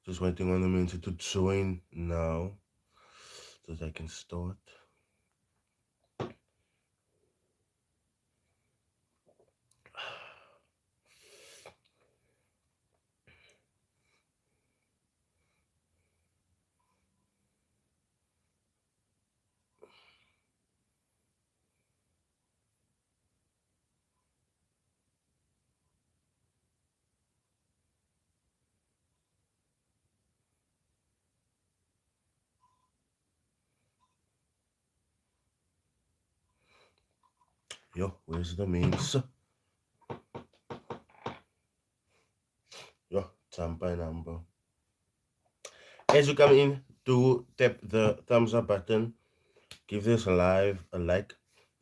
Just waiting on the mentor to join now so that I can start. Yo, where's the means? Yo, Tampa number. As you come in, do tap the thumbs up button. Give this live a like.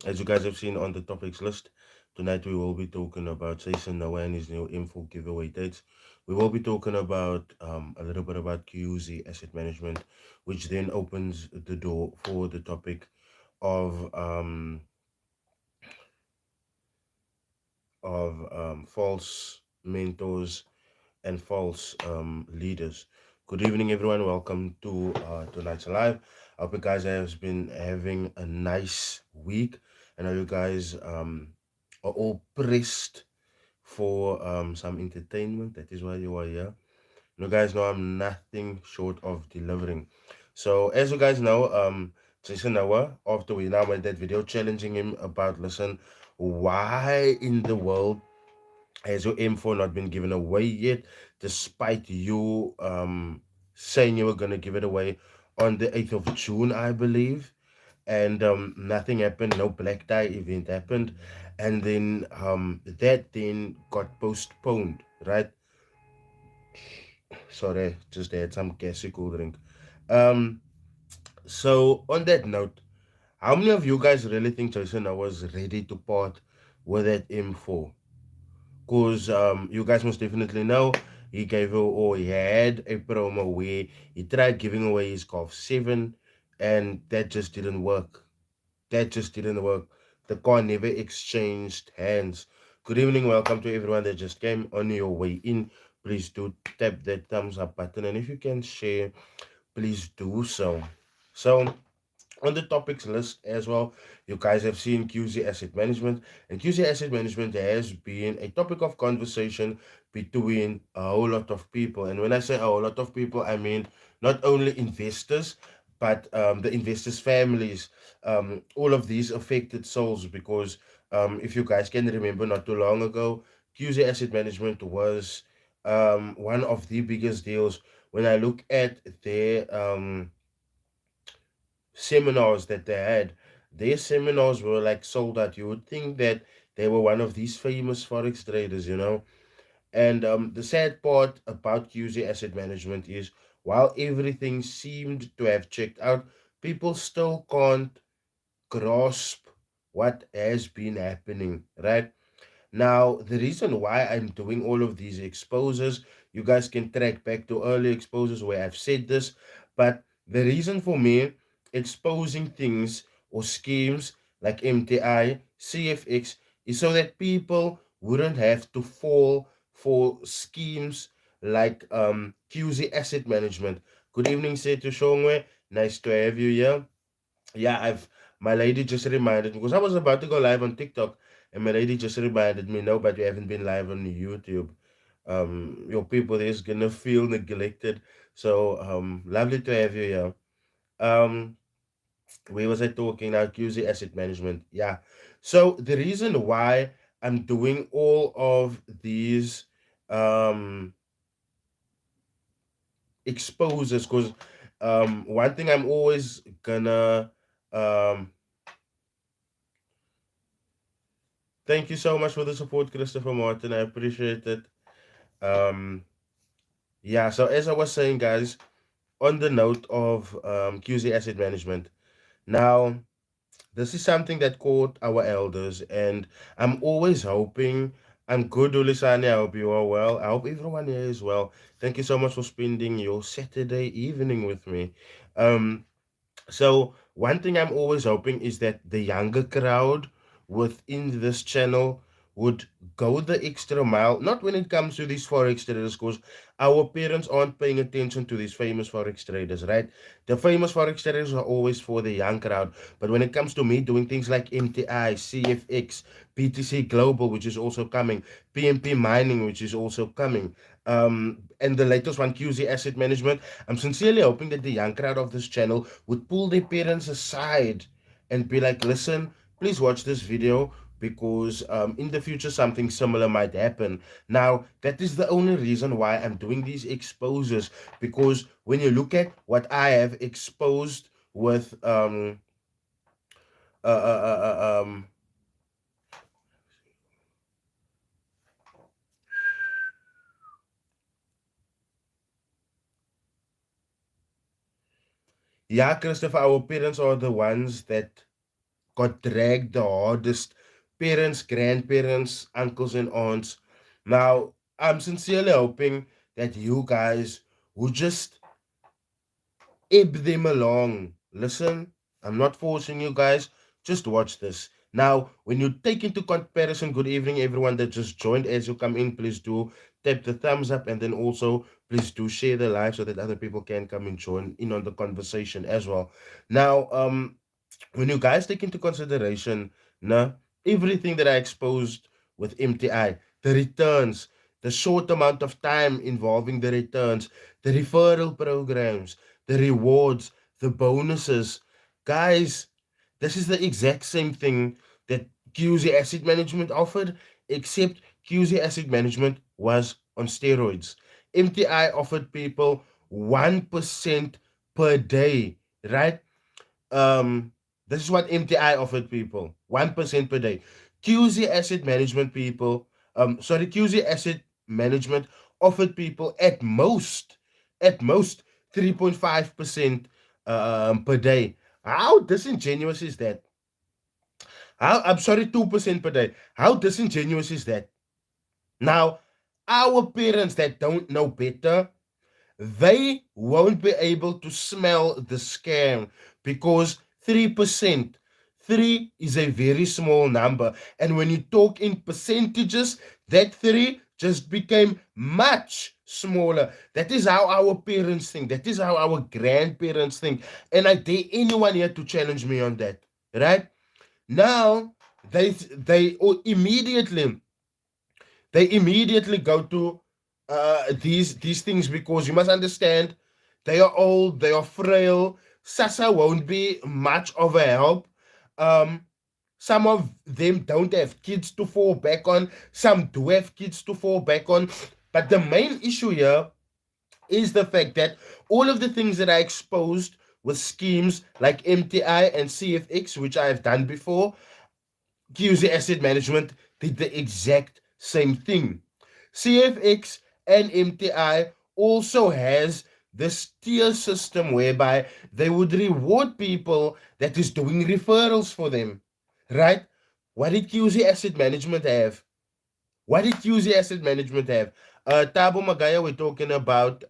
As you guys have seen on the topics list, tonight we will be talking about Jason Noah and his new info giveaway dates. We will be talking about a little bit about QZ asset management, which then opens the door for the topic of false mentors and false leaders. Good evening, everyone. Welcome to tonight's live. I hope you guys have been having a nice week. I know you guys are all pressed for some entertainment. That is why you are here. You guys know I'm nothing short of delivering. So as you guys know, Jason Noah, after we now made that video challenging him about, listen, why in the world has your M4 not been given away yet, despite you saying you were going to give it away on the 8th of June, I believe, and nothing happened, no black tie event happened, and then that then got postponed, right? Sorry, just had some gassy cool drink. Um, so on that note, how many of you guys really think Jason I was ready to part with that M4? Because you guys must definitely know he gave or he had a promo where he tried giving away his Golf 7 and that just didn't work. That just didn't work. The car never exchanged hands. Good evening, welcome to everyone that just came on your way in. Please do tap that thumbs up button, and if you can share, please do so. So on the topics list as well, you guys have seen QZ Asset Management, and QZ Asset Management has been a topic of conversation between a whole lot of people. And when I say a whole lot of people, I mean not only investors, but the investors' families, all of these affected souls. Because if you guys can remember, not too long ago, QZ Asset Management was one of the biggest deals. When I look at their seminars that they had, their seminars were like sold out. You would think that they were one of these famous forex traders, you know. And the sad part about QZ Asset Management is, while everything seemed to have checked out, people still can't grasp what has been happening, right? Now, the reason why I'm doing all of these exposes, you guys can track back to early exposes where I've said this, but the reason for me exposing things or schemes like MTI, CFX is so that people wouldn't have to fall for schemes like QZ Asset Management. Good evening, Setu Shongwe. Nice to have you here. Yeah, my lady just reminded me because I was about to go live on TikTok, and my lady just reminded me, no, but you haven't been live on YouTube. Your people is gonna feel neglected. So lovely to have you here. Um, where was I talking now? QZ Asset Management. Yeah. So the reason why I'm doing all of these um exposes, because one thing I'm always gonna um thank you so much for the support, Christopher Martin. I appreciate it. Um, yeah, so as I was saying, guys, on the note of QZ Asset Management, now this is something that caught our elders, and I'm always hoping. I'm good, Ulisani. I hope you are well. I hope everyone here is well. Thank you so much for spending your Saturday evening with me. Um, So one thing I'm always hoping is that the younger crowd within this channel would go the extra mile, not when it comes to these forex traders, because our parents aren't paying attention to these famous forex traders, right? The famous forex traders are always for the young crowd. But when it comes to me doing things like MTI, CFX, BTC Global, which is also coming, PMP Mining, which is also coming, and the latest one, QZ Asset Management, I'm sincerely hoping that the young crowd of this channel would pull their parents aside and be like, listen, please watch this video because in the future something similar might happen. Now, that is the only reason why I'm doing these exposures, because when you look at what I have exposed with uh, uh, uh, uh, um yeah, Christopher, our parents are the ones that got dragged the hardest. Parents, grandparents, uncles and aunts. Now, I'm sincerely hoping that you guys will just ebb them along. Listen, I'm not forcing you guys. Just watch this. Now, when you take into comparison, good evening, everyone that just joined. As you come in, please do tap the thumbs up, and then also please do share the live so that other people can come and join in on the conversation as well. Now, when you guys take into consideration nah, everything that I exposed with MTI, the returns, the short amount of time involving the returns, the referral programs, the rewards, the bonuses, guys, this is the exact same thing that QZ Asset Management offered, except QZ Asset Management was on steroids. MTI offered people 1% per day, right? um this is what MTI offered people, 1% per day. QZ Asset Management people, QZ Asset Management offered people at most 3.5% per day. How disingenuous is that? I'm sorry, 2% per day. How disingenuous is that? Now, our parents that don't know better, they won't be able to smell the scam because 3%, 3 is a very small number. And when you talk in percentages, that 3 just became much smaller. That is how our parents think. That is how our grandparents think. And I dare anyone here to challenge me on that. Right? Now, immediately go to these things, because you must understand they are old, they are frail. Sasa won't be much of a help. Um, some of them don't have kids to fall back on. Some do have kids to fall back on. But the main issue here is the fact that all of the things that I exposed with schemes like MTI and CFX, which I have done before, QZ Asset Management did the exact same thing. CFX and MTI also has this tier system whereby they would reward people that is doing referrals for them, right? What did QZ Asset Management have? What did QZ Asset Management have? Tabo Magaya, we're talking about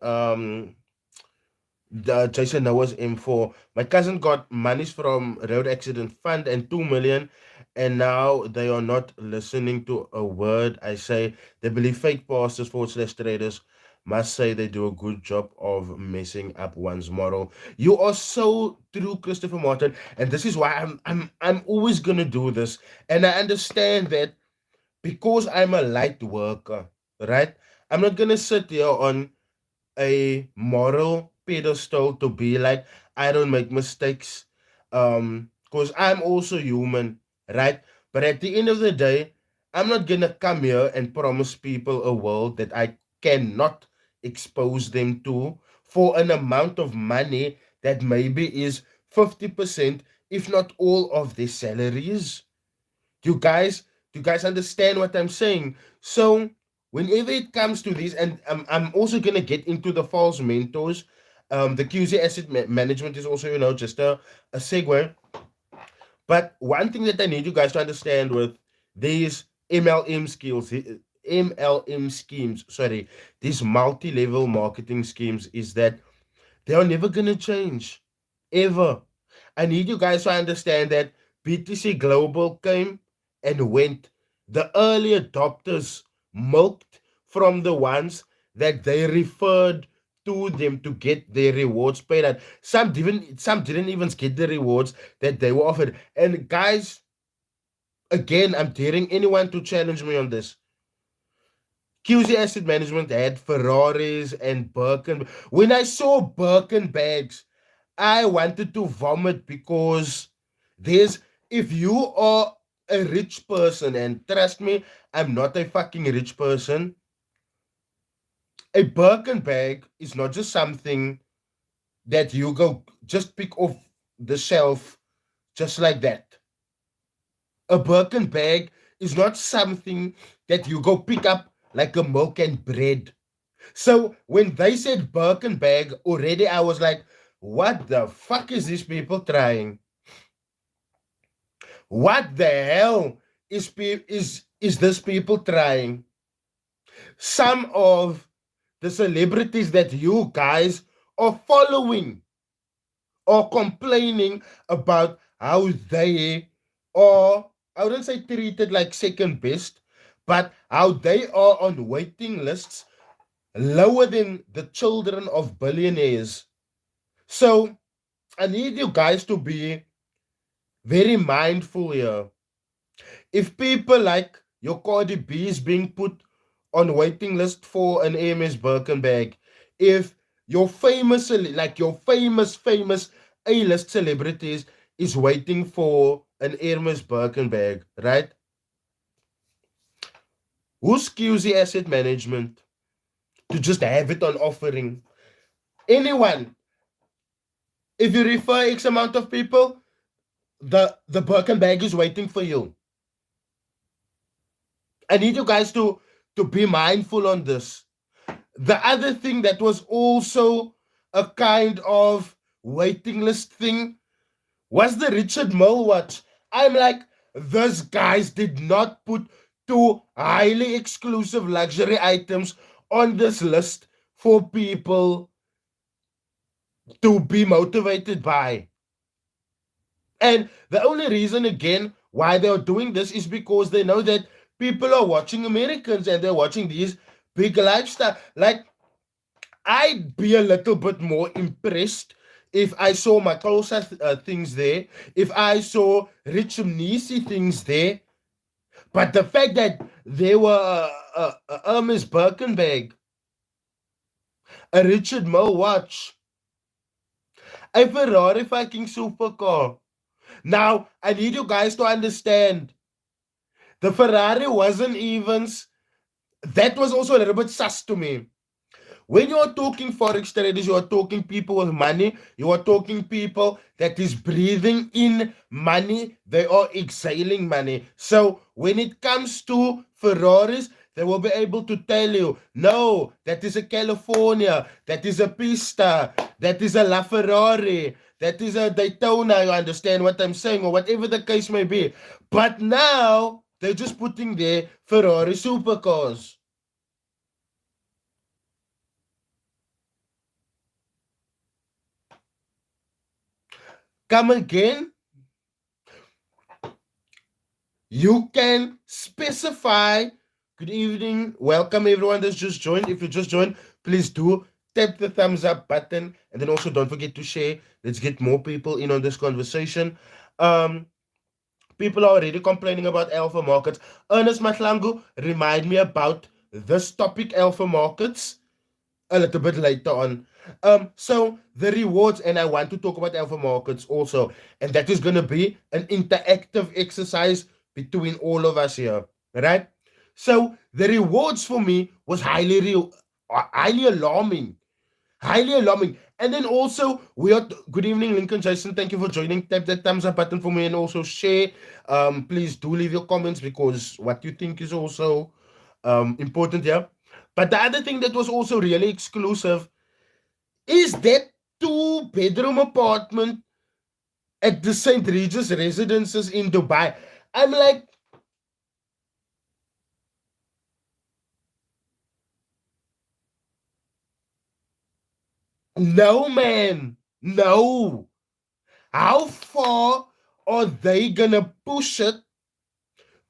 the Jason Noah's M4. My cousin got monies from road accident fund and 2 million, and now they are not listening to a word I say. They believe fake pastors forward slash traders must say they do a good job of messing up one's moral. You are so true, Christopher Martin, and this is why I'm always gonna do this. And I understand that because I'm a light worker, right? I'm not gonna sit here on a moral pedestal to be like, I don't make mistakes, because I'm also human, right? But at the end of the day, I'm not gonna come here and promise people a world that I cannot expose them to for an amount of money that maybe is 50%, if not all of their salaries. You guys, do you guys understand what I'm saying? So whenever it comes to this, and I'm also gonna get into the false mentors. The QZ asset management is also, just a segue. But one thing that I need you guys to understand with these MLM skills, MLM schemes, sorry, these multi-level marketing schemes, is that they are never gonna change, ever. I need you guys to understand that BTC Global came and went. the early adopters milked from the ones that they referred to them to get their rewards paid out. Some didn't even get the rewards that they were offered. And guys, again, I'm daring anyone to challenge me on this. QZ Asset Management had Ferraris and Birkin. When I saw Birkin bags, I wanted to vomit because there's if you are a rich person, and trust me, I'm not a fucking rich person. A Birkin bag is not just something that you go just pick off the shelf just like that. A Birkin bag is not something that you go pick up like a milk and bread. So when they said Birkin bag, already I was like, what the fuck is these people trying? What the hell is this people trying? Some of the celebrities that you guys are following or complaining about how they are, I wouldn't say treated like second best, but how they are on waiting lists lower than the children of billionaires. So I need you guys to be very mindful here. If people like your Cardi B is being put on waiting list for an AMS Birkin bag, if your famous A-list celebrities is waiting for an Hermes Birkin bag, right? Who's QZ Asset Management to just have it on offering? Anyone. If you refer X amount of people, the Birkin bag is waiting for you. I need you guys to be mindful on this. The other thing that was also a kind of waiting list thing was the Richard Mille watch. I'm like, these guys did not put two highly exclusive luxury items on this list for people to be motivated by. And the only reason, again, why they're doing this is because they know that people are watching Americans and they're watching these big lifestyle. Like, I'd be a little bit more impressed if I saw my closer things there, if I saw Rich Nisi things there. But the fact that there were a Hermes Birkin bag, a Richard Mille watch, a Ferrari fucking supercar. Now, I need you guys to understand the Ferrari wasn't even. That was also a little bit sus to me. When you are talking forex traders, you are talking people with money. You are talking people that is breathing in money. They are exhaling money. So when it comes to Ferraris, they will be able to tell you, no, that is a California, that is a Pista, that is a LaFerrari, that is a Daytona. You understand what I'm saying, or whatever the case may be. But now they're just putting their Ferrari supercars. Come again. You can specify. Good evening. Welcome everyone that's just joined. If you just joined, please do tap the thumbs up button. And then also don't forget to share. Let's get more people in on this conversation. Um, People are already complaining about alpha markets. Ernest Matlangu, remind me about this topic, alpha markets, a little bit later on. So the rewards, and I want to talk about alpha markets also, and that is going to be an interactive exercise between all of us here, right? So the rewards for me was highly alarming, highly alarming. And then also we are good evening, Lincoln Jason. Thank you for joining. Tap that thumbs up button for me and also share. Please do leave your comments because what you think is also important here. But the other thing that was also really exclusive is that two-bedroom apartment at the St. Regis Residences in Dubai. I'm like, no, man, no. How far are they gonna push it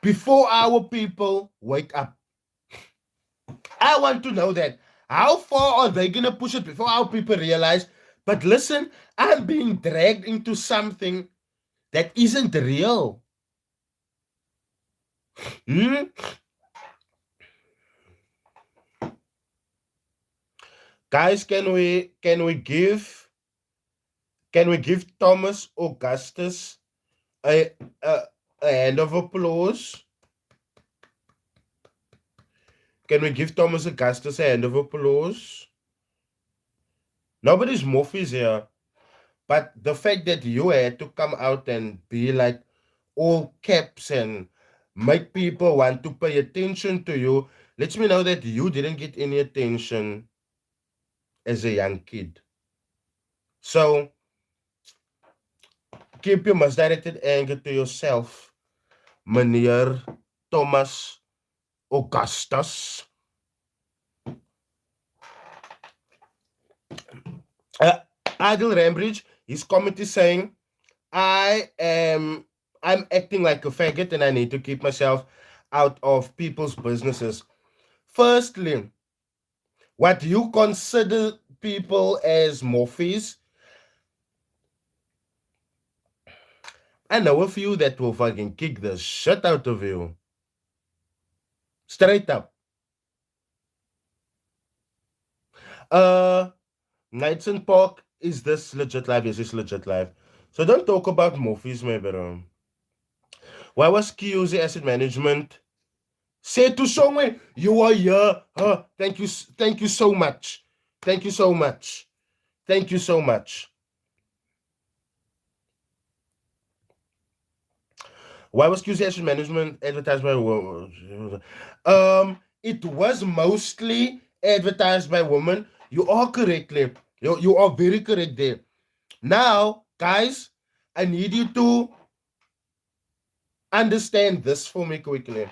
before our people wake up. I want to know that. How far are they going to push it before our people realize? But listen, I'm being dragged into something that isn't real. Hmm? Guys, can we give Thomas Augustus a, a, a hand of applause? Can we give Thomas Augustus a hand of applause? Nobody's morphs here. But the fact that you had to come out and be like all caps and make people want to pay attention to you lets me know that you didn't get any attention as a young kid. So keep your misdirected anger to yourself, Meneer Thomas Augustus. Uh, Adil Rambridge, his comment is saying, I'm acting like a faggot and I need to keep myself out of people's businesses. Firstly, what you consider people as morphes, I know a few that will fucking kick the shit out of you. Straight up. Uh Nights in Park, is this legit live? Yes, it's legit live. So don't talk about morphes, my bro. Why was QZ Asset Management? Say to Songwe, you are here. Thank you so much. Thank you so much. Thank you so much. Why was QC Asset Management advertised by women? It was mostly advertised by women. You are correctly. You are very correct there. Now, guys, I need you to understand this for me quickly.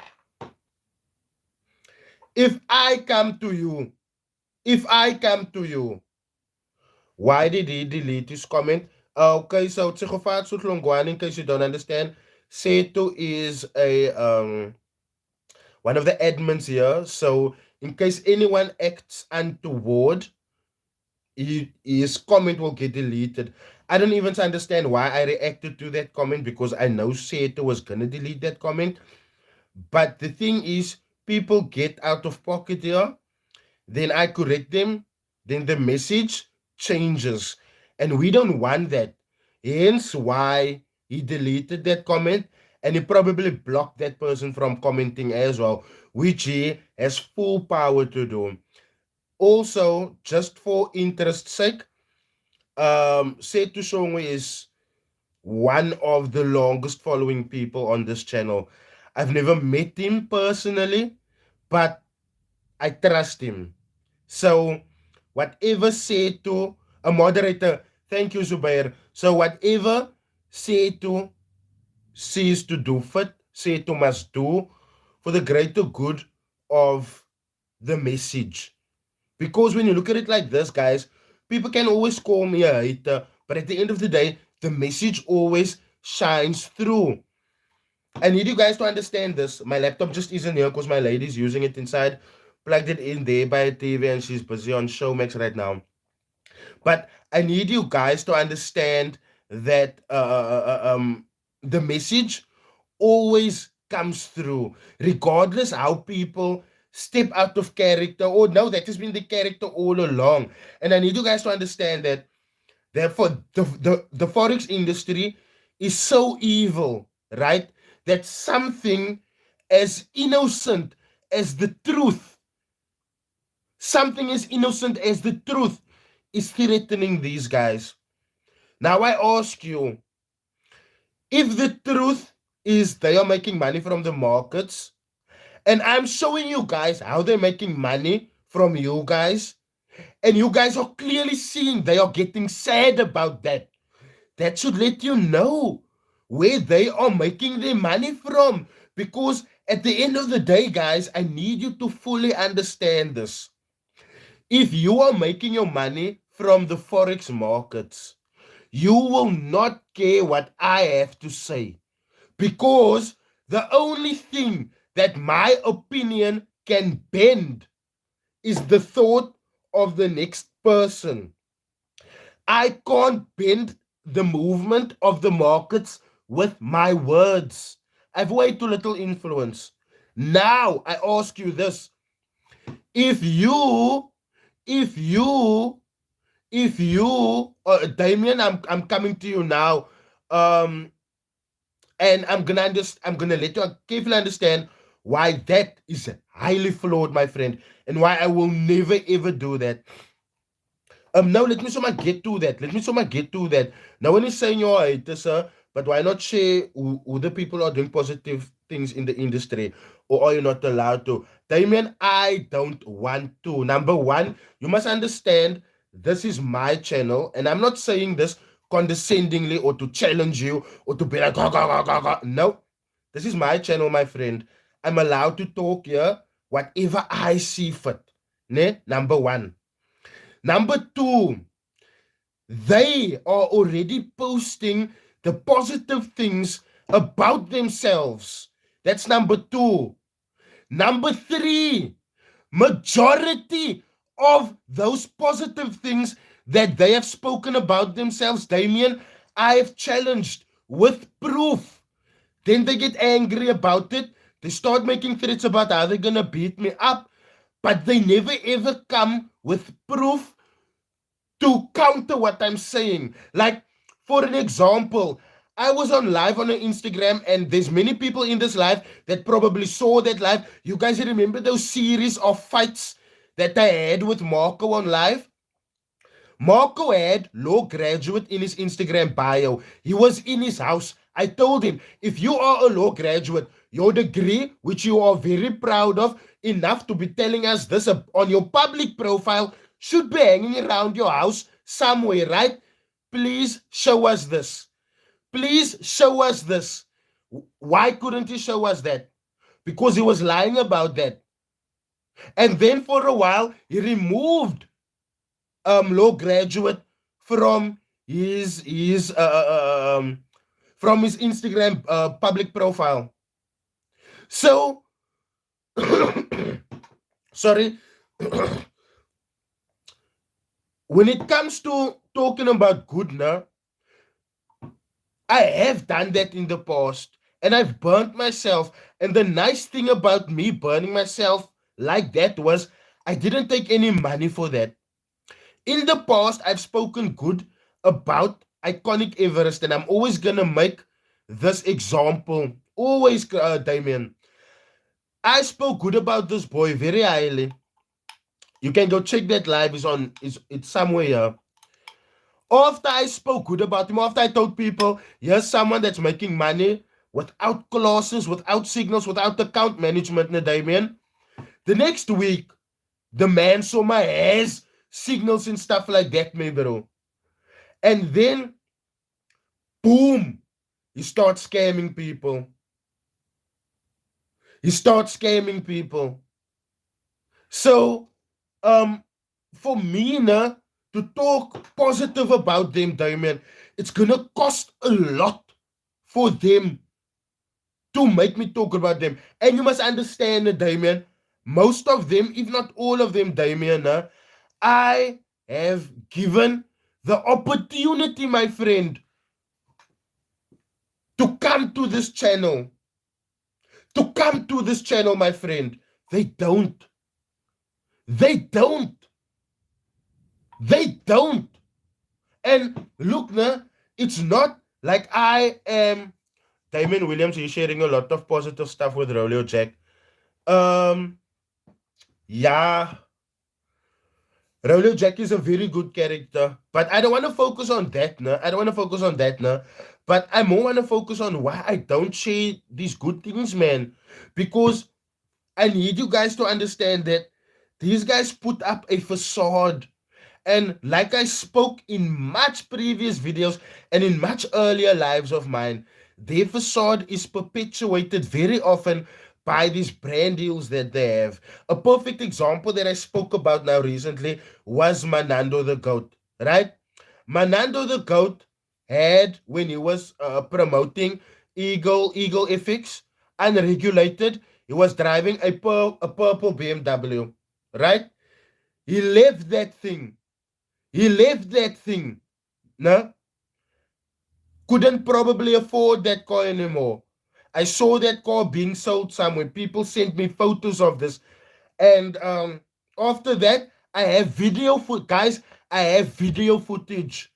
If I come to you, why did he delete his comment? Okay, so Tsikofat Sutlongwan, in case you don't understand, Seto is a one of the admins here. So in case anyone acts untoward, his comment will get deleted. I don't even understand why I reacted to that comment because I know Seto was gonna delete that comment. But the thing is, people get out of pocket here, then I correct them, then the message changes. And we don't want that. Hence why he deleted that comment and he probably blocked that person from commenting as well, which he has full power to do. Also, just for interest's sake, Setu Shongwe is one of the longest following people on this channel. I've never met him personally, but I trust him. So, whatever Setu, a moderator, thank you, Zubair. So, whatever Setu sees to do fit, Setu must do for the greater good of the message. Because when you look at it like this, guys, people can always call me a hater, but at the end of the day, the message always shines through. I need you guys to understand this. My laptop just isn't here because my lady's using it inside. Plugged it in there by a TV and she's busy on Showmax right now. But I need you guys to understand that the message always comes through, regardless how people step out of character. Or no, that has been the character all along. And I need you guys to understand that therefore the forex industry is so evil, right? That something as innocent as the truth, something as innocent as the truth is threatening these guys. Now I ask you, if the truth is they are making money from the markets, and I'm showing you guys how they're making money from you guys, and you guys are clearly seeing they are getting sad about that, that should let you know where they are making their money from. Because at the end of the day, guys, I need you to fully understand this. If you are making your money from the forex markets, you will not care what I have to say, because The only thing that my opinion can bend is the thought of the next person. I can't bend the movement of the markets with my words. I've way too little influence. Now I ask you this. If you, if you, if you, Damien, I'm coming to you now. Um, and I'm gonna let you carefully understand why that is highly flawed, my friend, and why I will never ever do that. Now let me someone get to that. Let me someone get to that. Now when he's saying you're a hater, sir, but why not share who the people are doing positive things in the industry? Or are you not allowed to? Damien, I don't want to. Number one, you must understand this is my channel, and I'm not saying this condescendingly or to challenge you or to be like, "Ga, ga, ga, ga, ga." No, this is my channel, my friend. I'm allowed to talk here whatever I see fit. Ne? Number one. Number two, they are already posting the positive things about themselves. That's number two. Number three, majority of those positive things that they have spoken about themselves, Damien, I have challenged with proof. Then they get angry about it. They start making threats about how they're gonna beat me up, but they never ever come with proof to counter what I'm saying. Like, for an example, I was on live on Instagram, and there's many people in this live that probably saw that live. You guys remember those series of fights that I had with Marco on live? Marco had law graduate in his Instagram bio. He was in his house. I told him, if you are a law graduate, your degree, which you are very proud of, enough to be telling us this on your public profile, should be hanging around your house somewhere, right? Please show us this. Please show us this. Why couldn't he show us that? Because he was lying about that. And then for a while, he removed law graduate from from his Instagram public profile. So sorry, when it comes to talking about good now, I have done that in the past and I've burnt myself. And the nice thing about me burning myself like that was I didn't take any money for that. In the past, I've spoken good about iconic Everest, and I'm always gonna make this example. Always, Damien. I spoke good about this boy very highly. You can go check that live. It's somewhere here. After I spoke good about him, after I told people, here's someone that's making money without classes, without signals, without account management, Damien. The next week, the man saw my ass signals and stuff like that, me, bro. And then, boom, he starts scamming people. He starts scamming people. So, for me, to talk positive about them, Damien, it's gonna cost a lot for them to make me talk about them. And you must understand, Damien, most of them, if not all of them, Damien, I have given the opportunity, my friend, to come to this channel. To come to this channel, my friend. They don't. They don't. They don't. And look, it's not like I am. Damon Williams is sharing a lot of positive stuff with Rolio Jack. Yeah. Rolio Jack is a very good character. But I don't want to focus on that, no. I don't want to focus on that, no. But I more want to focus on why I don't share these good things, man. Because I need you guys to understand that these guys put up a facade. And like I spoke in much previous videos and in much earlier lives of mine, their facade is perpetuated very often by these brand deals that they have. A perfect example that I spoke about now recently was Manando the Goat, right? Manando the Goat had, when he was promoting Eagle FX, unregulated. He was driving a purple BMW, right? He left that thing. He left that thing. No, couldn't probably afford that car anymore. I saw that car being sold somewhere. People sent me photos of this. And after that, I have guys, I have video footage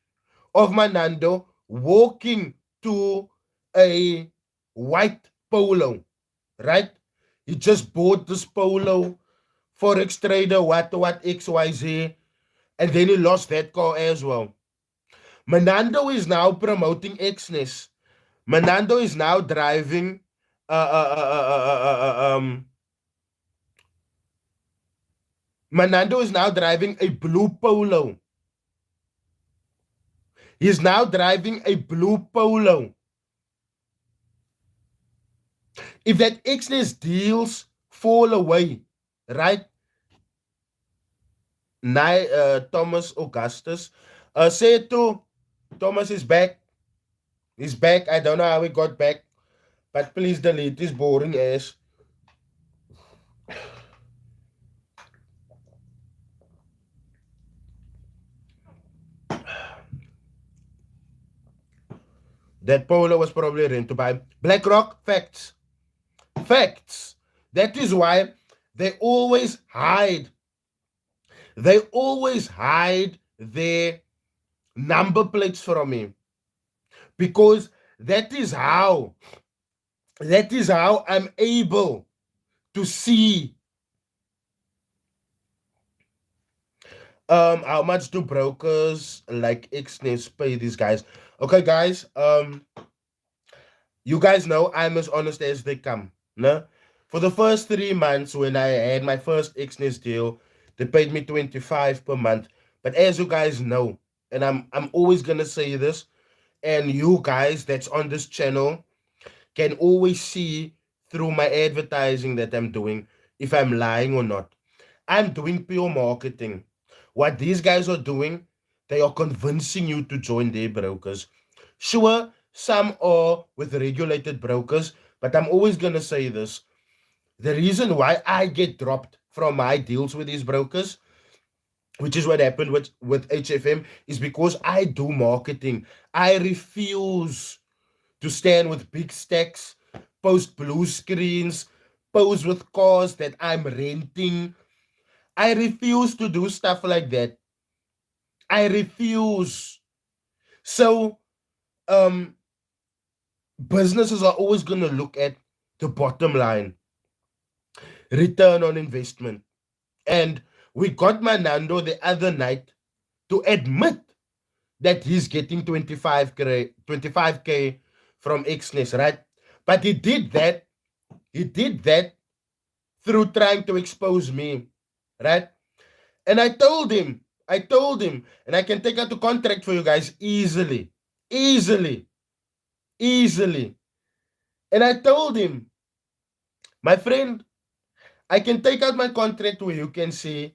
of Manando walking to a white polo, right? He just bought this polo, Forex trader, what, XYZ, and then he lost that car as well. Manando is now promoting Xness. Manando is now driving uh, uh, uh, uh, uh, uh, um, Manando is now driving a blue polo. He's now driving a blue polo. If that Xness deals fall away, right? Thomas Augustus. Say to Thomas is back. He's back. I don't know how he got back. But please delete this boring ass. That polo was probably rent to buy. BlackRock, facts. Facts. That is why they always hide. They always hide their number plates from me. Because that is how I'm able to see how much do brokers like Xness pay these guys. Okay, guys, you guys know I'm as honest as they come. No? For the first 3 months when I had my first Xness deal, they paid me 25 per month. But as you guys know, and I'm always gonna say this, and you guys that's on this channel can always see through my advertising that I'm doing if I'm lying or not. I'm doing pure marketing. What these guys are doing, they are convincing you to join their brokers. Sure, some are with regulated brokers, but I'm always going to say this. The reason why I get dropped from my deals with these brokers, which is what happened with HFM, is because I do marketing. I refuse to stand with big stacks, post blue screens, pose with cars that I'm renting. I refuse to do stuff like that. I refuse. So, businesses are always going to look at the bottom line, return on investment. And we got Manando the other night to admit that he's getting 25K from Xness, right? But he did that through trying to expose me, right? And I told him, and I can take out the contract for you guys easily, easily, easily. And I told him, my friend, I can take out my contract where you can see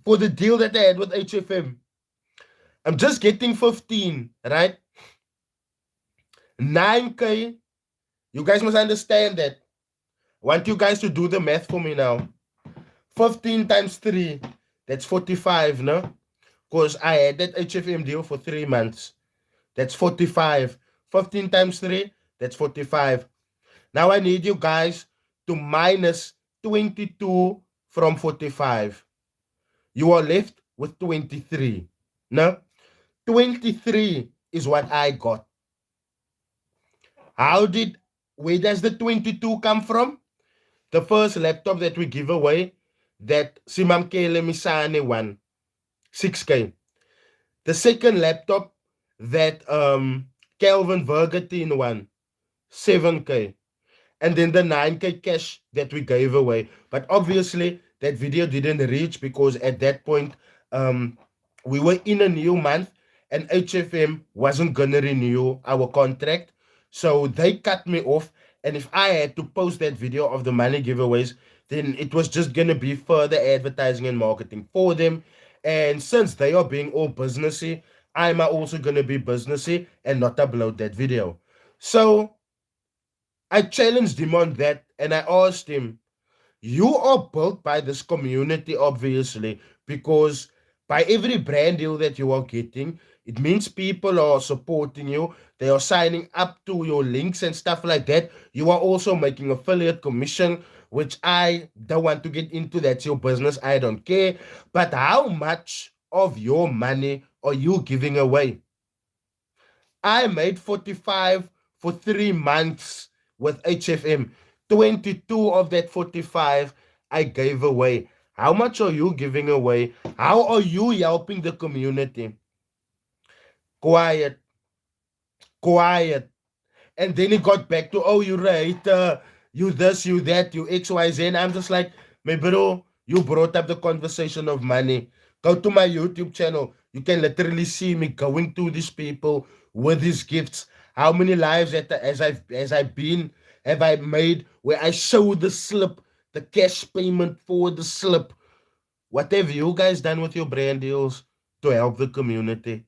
for the deal that I had with HFM. I'm just getting 15, right? 9K. You guys must understand that. I want you guys to do the math for me now. 15 times 3, that's 45, no? Because I had that HFM deal for 3 months. That's 45. 15 times 3, that's 45. Now I need you guys to minus 22 from 45. You are left with 23. No? 23 is what I got. Where does the 22 come from? The first laptop that we give away, that Simamkele Misane won, 6K. The second laptop that Calvin Vergatin won, 7K. And then the 9K cash that we gave away. But obviously, that video didn't reach because at that point, we were in a new month and HFM wasn't going to renew our contract. So they cut me off. And if I had to post that video of the money giveaways, then it was just going to be further advertising and marketing for them. And since they are being all businessy, I'm also going to be businessy and not upload that video. So I challenged him on that and I asked him, you are built by this community, obviously, because by every brand deal that you are getting, it means people are supporting you. They are signing up to your links and stuff like that. You are also making affiliate commission, which I don't want to get into. That's your business. I don't care. But how much of your money are you giving away? I made 45 for 3 months with HFM. 22 of that 45 I gave away. How much are you giving away? How are you helping the community? Quiet, quiet. And then it got back to, oh, you're right, you this, you that, you XYZ. And I'm just like, my bro, you brought up the conversation of money. Go to my YouTube channel. You can literally see me going to these people with these gifts. How many lives as I've been have I made where I show the slip, the cash payment for the slip. What have you guys done with your brand deals to help the community?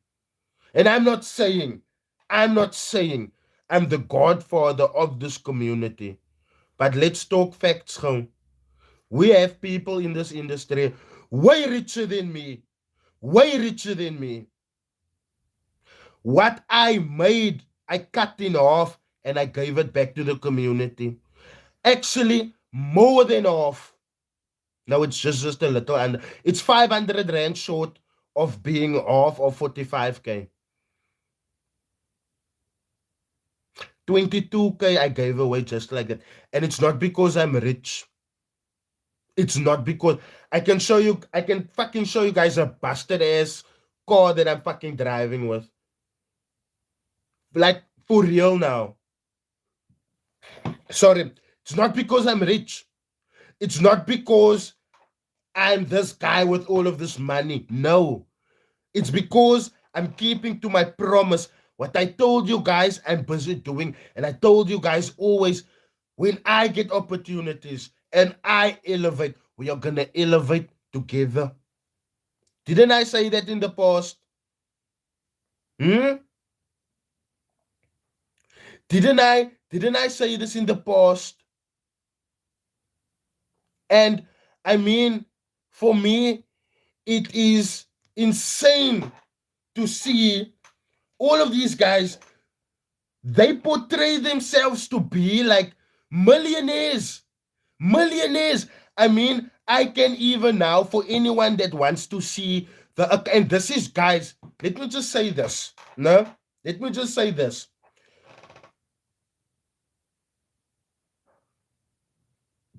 And I'm not saying I'm the godfather of this community. But let's talk facts, gewoon. We have people in this industry way richer than me. Way richer than me. What I made, I cut in half and I gave it back to the community. Actually, more than half. Now it's just a little, and it's 500 rand short of being half of 45k. 22k I gave away just like that. And it's not because I'm rich. It's not because I can fucking show you guys a busted ass car that I'm fucking driving with. Like for real now. Sorry. It's not because I'm rich. It's not because I'm this guy with all of this money. No. It's because I'm keeping to my promise. What I told you guys, I'm busy doing. And I told you guys always, when I get opportunities and I elevate, we are going to elevate together. Didn't I say that in the past? Hmm? Didn't I say this in the past? And I mean, for me, it is insane to see all of these guys. They portray themselves to be like millionaires. Millionaires. I mean, I can even now, for anyone that wants to see and this is, guys, let me just say this. No? Let me just say this.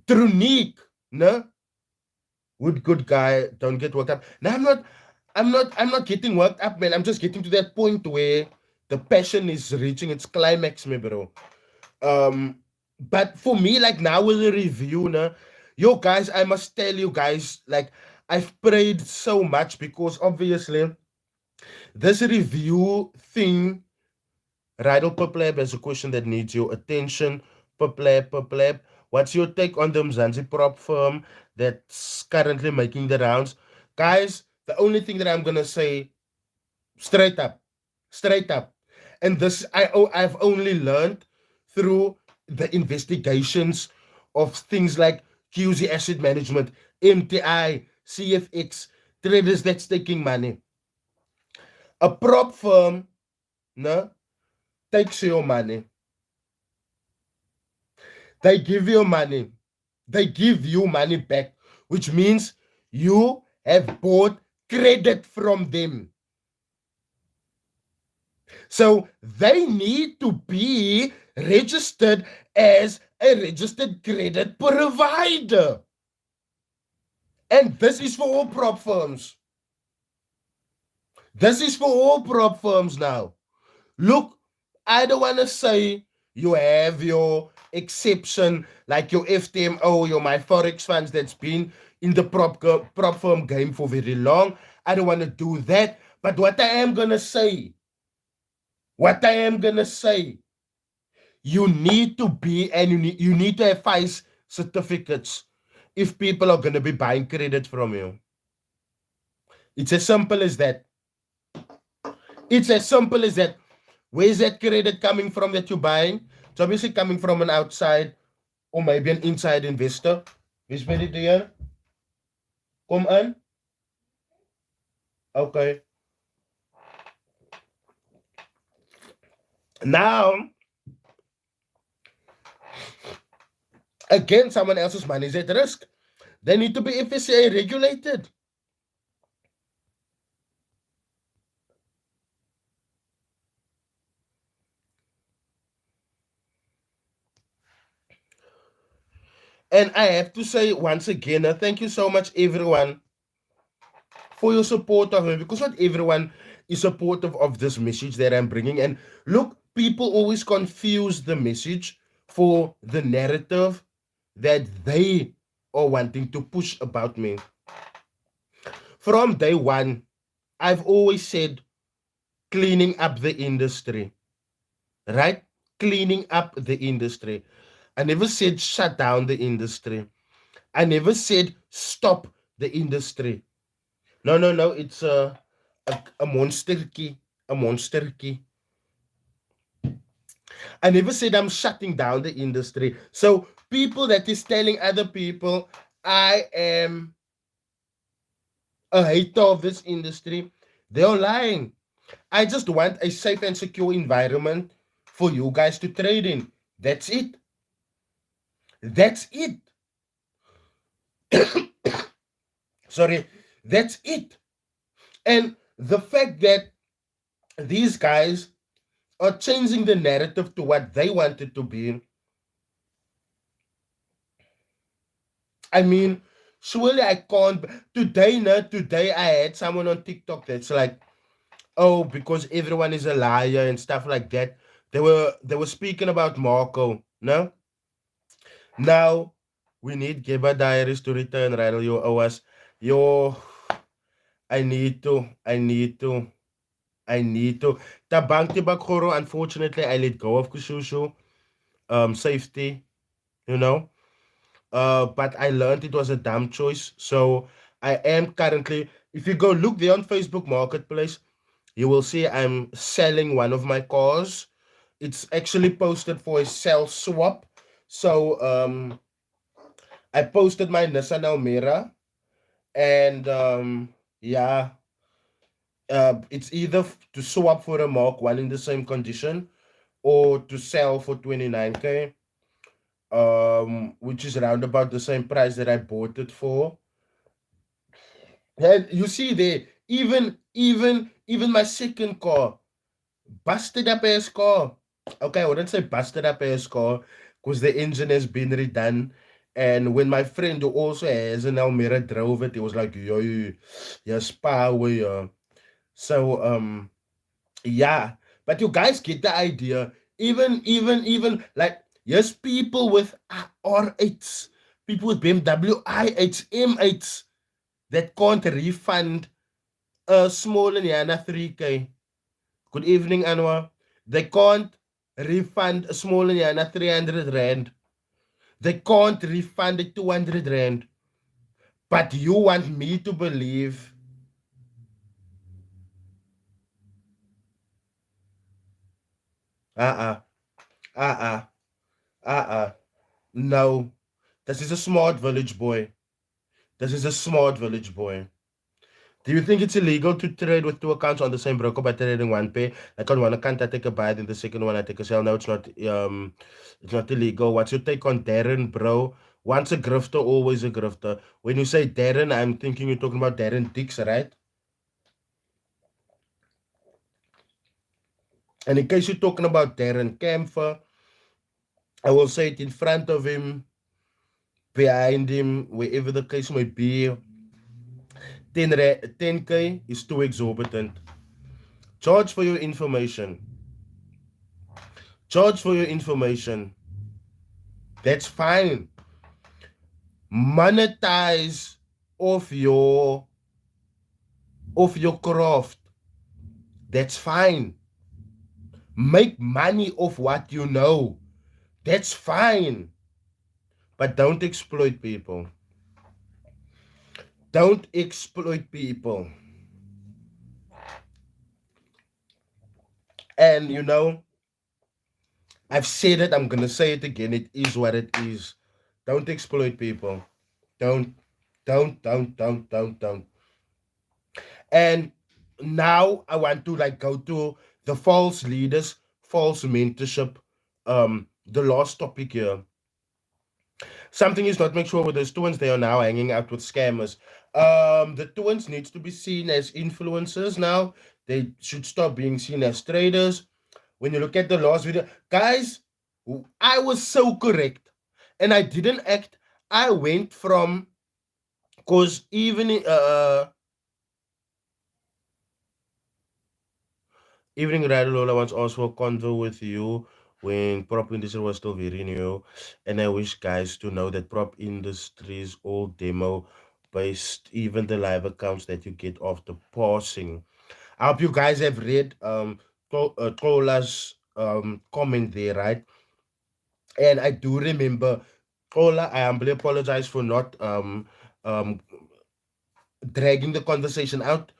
Trunique, no? Good guy, don't get worked up. Now I'm not getting worked up, man. I'm just getting to that point where the passion is reaching its climax, me bro. But for me, like now with the review, no, yo guys, I must tell you guys, like I've prayed so much because obviously this review thing, Rydal Paplab, is a question that needs your attention. Paplab. What's your take on the Mzansi prop firm that's currently making the rounds? Guys, the only thing that I'm gonna say straight up, straight up, and this I've only learned through the investigations of things like QZ Asset Management, MTI, CFX, traders that's taking money. A prop firm, no, takes your money. They give you money. They give you money back, which means you have bought credit from them. So they need to be registered as a registered credit provider. And this is for all prop firms. This is for all prop firms now. Look, I don't want to say you have your exception, like your FTMO, your My Forex funds that's been in the prop firm game for very long. I don't want to do that. But what I am going to say, you need to be, and you need to have FICE certificates if people are going to be buying credit from you. It's as simple as that. It's as simple as that. Where's that credit coming from that you're buying? So obviously coming from an outside or maybe an inside investor. Is ready there? Come on. Okay. Now, again, someone else's money is at risk. They need to be FSCA regulated. And I have to say once again, thank you so much, everyone, for your support of me, because not everyone is supportive of this message that I'm bringing. And look, people always confuse the message for the narrative that they are wanting to push about me. From day one, I've always said cleaning up the industry, right? Cleaning up the industry. I never said shut down the industry. I never said stop the industry. No, no, no. It's a monster key. A monster key. I never said I'm shutting down the industry. So people that is telling other people I am a hater of this industry, they're lying. I just want a safe and secure environment for you guys to trade in. That's it. That's it. Sorry. That's it. And the fact that these guys are changing the narrative to what they want it to be. I mean, surely I can't. Today, no, today I had someone on TikTok that's like, oh, because everyone is a liar and stuff like that. They were speaking about Marco. No, now we need Geba Diaries to return. Right, you owe us. Yo, I need to. I need to. I need to. Tabang Tibakoro. Unfortunately, I let go of Kushushu. Safety. You know. But I learned it was a dumb choice. So I am currently, if you go look there on Facebook Marketplace, you will see I'm selling one of my cars. It's actually posted for a sell swap. So I posted my Nissan Almera, and yeah, it's either to swap for a Mark 1 in the same condition or to sell for 29K, which is around about the same price that I bought it for. And you see there, even my second car, busted up ass car. Okay, I wouldn't say busted up ass car because the engine has been redone. And when my friend who also has an Almera drove it, he was like, yo, yes, power, yeah. So yeah. But you guys get the idea. Even like yes, people with R8s, people with BMW i8s, M8s that can't refund a small Yana 3K. Good evening, Anwar. They can't refund a small Yana 300 Rand. They can't refund the 200 Rand. But you want me to believe, uh-uh, uh-uh, uh-uh. No. This is a smart village boy. This is a smart village boy. Do you think it's illegal to trade with two accounts on the same broker by trading one pay? Like on one account I take a buy, then the second one I take a sell. No, it's not illegal. What's your take on Darren, bro? Once a grifter, always a grifter. When you say Darren, I'm thinking you're talking about Darren Dix, right? And in case you're talking about Darren Camphor, I will say it in front of him, behind him, wherever the case may be. 10K is too exorbitant. Charge for your information. Charge for your information. That's fine. Monetize off your craft. That's fine. Make money off what you know. That's fine. But don't exploit people. Don't exploit people. And I've said it, I'm gonna say it again. It is what it is. Don't exploit people. Don't, don't. And now I want to like go to the false leaders, false mentorship. The last topic here. Something is not make sure with those twins. They are now hanging out with scammers. The twins needs to be seen as influencers now. They should stop being seen as traders. When you look at the last video, guys, I was so correct, and I didn't act. I went from because evening Radilola once asked for a convo with you when prop industry was still very new, and I wish guys to know that prop industry is all demo based, even the live accounts that you get after passing. I hope you guys have read Tola's comment there, right? And I do remember Tola, I humbly apologize for not um dragging the conversation out,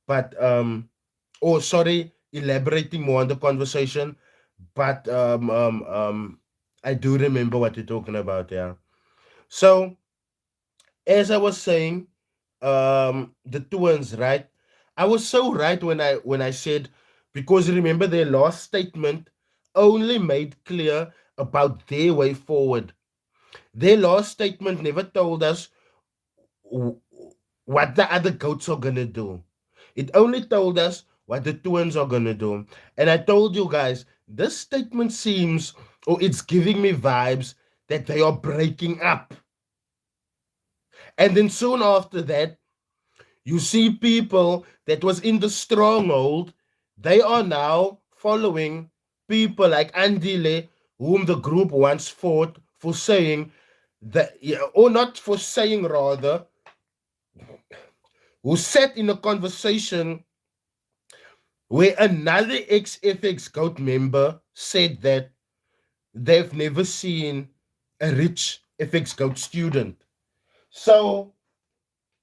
but oh sorry, elaborating more on the conversation. But I do remember what you're talking about, yeah. So as I was saying, the twins, right? I was so right when I said, because remember their last statement only made clear about their way forward. Their last statement never told us w- what the other goats are gonna do. It only told us what the twins are gonna do. And I told you guys, this statement seems, or it's giving me vibes that they are breaking up. And then soon after that, you see people that was in the stronghold, they are now following people like Andile, whom the group once fought for saying that, yeah, or not for saying rather, who sat in a conversation where another ex-FX Goat member said that they've never seen a rich FX Goat student. So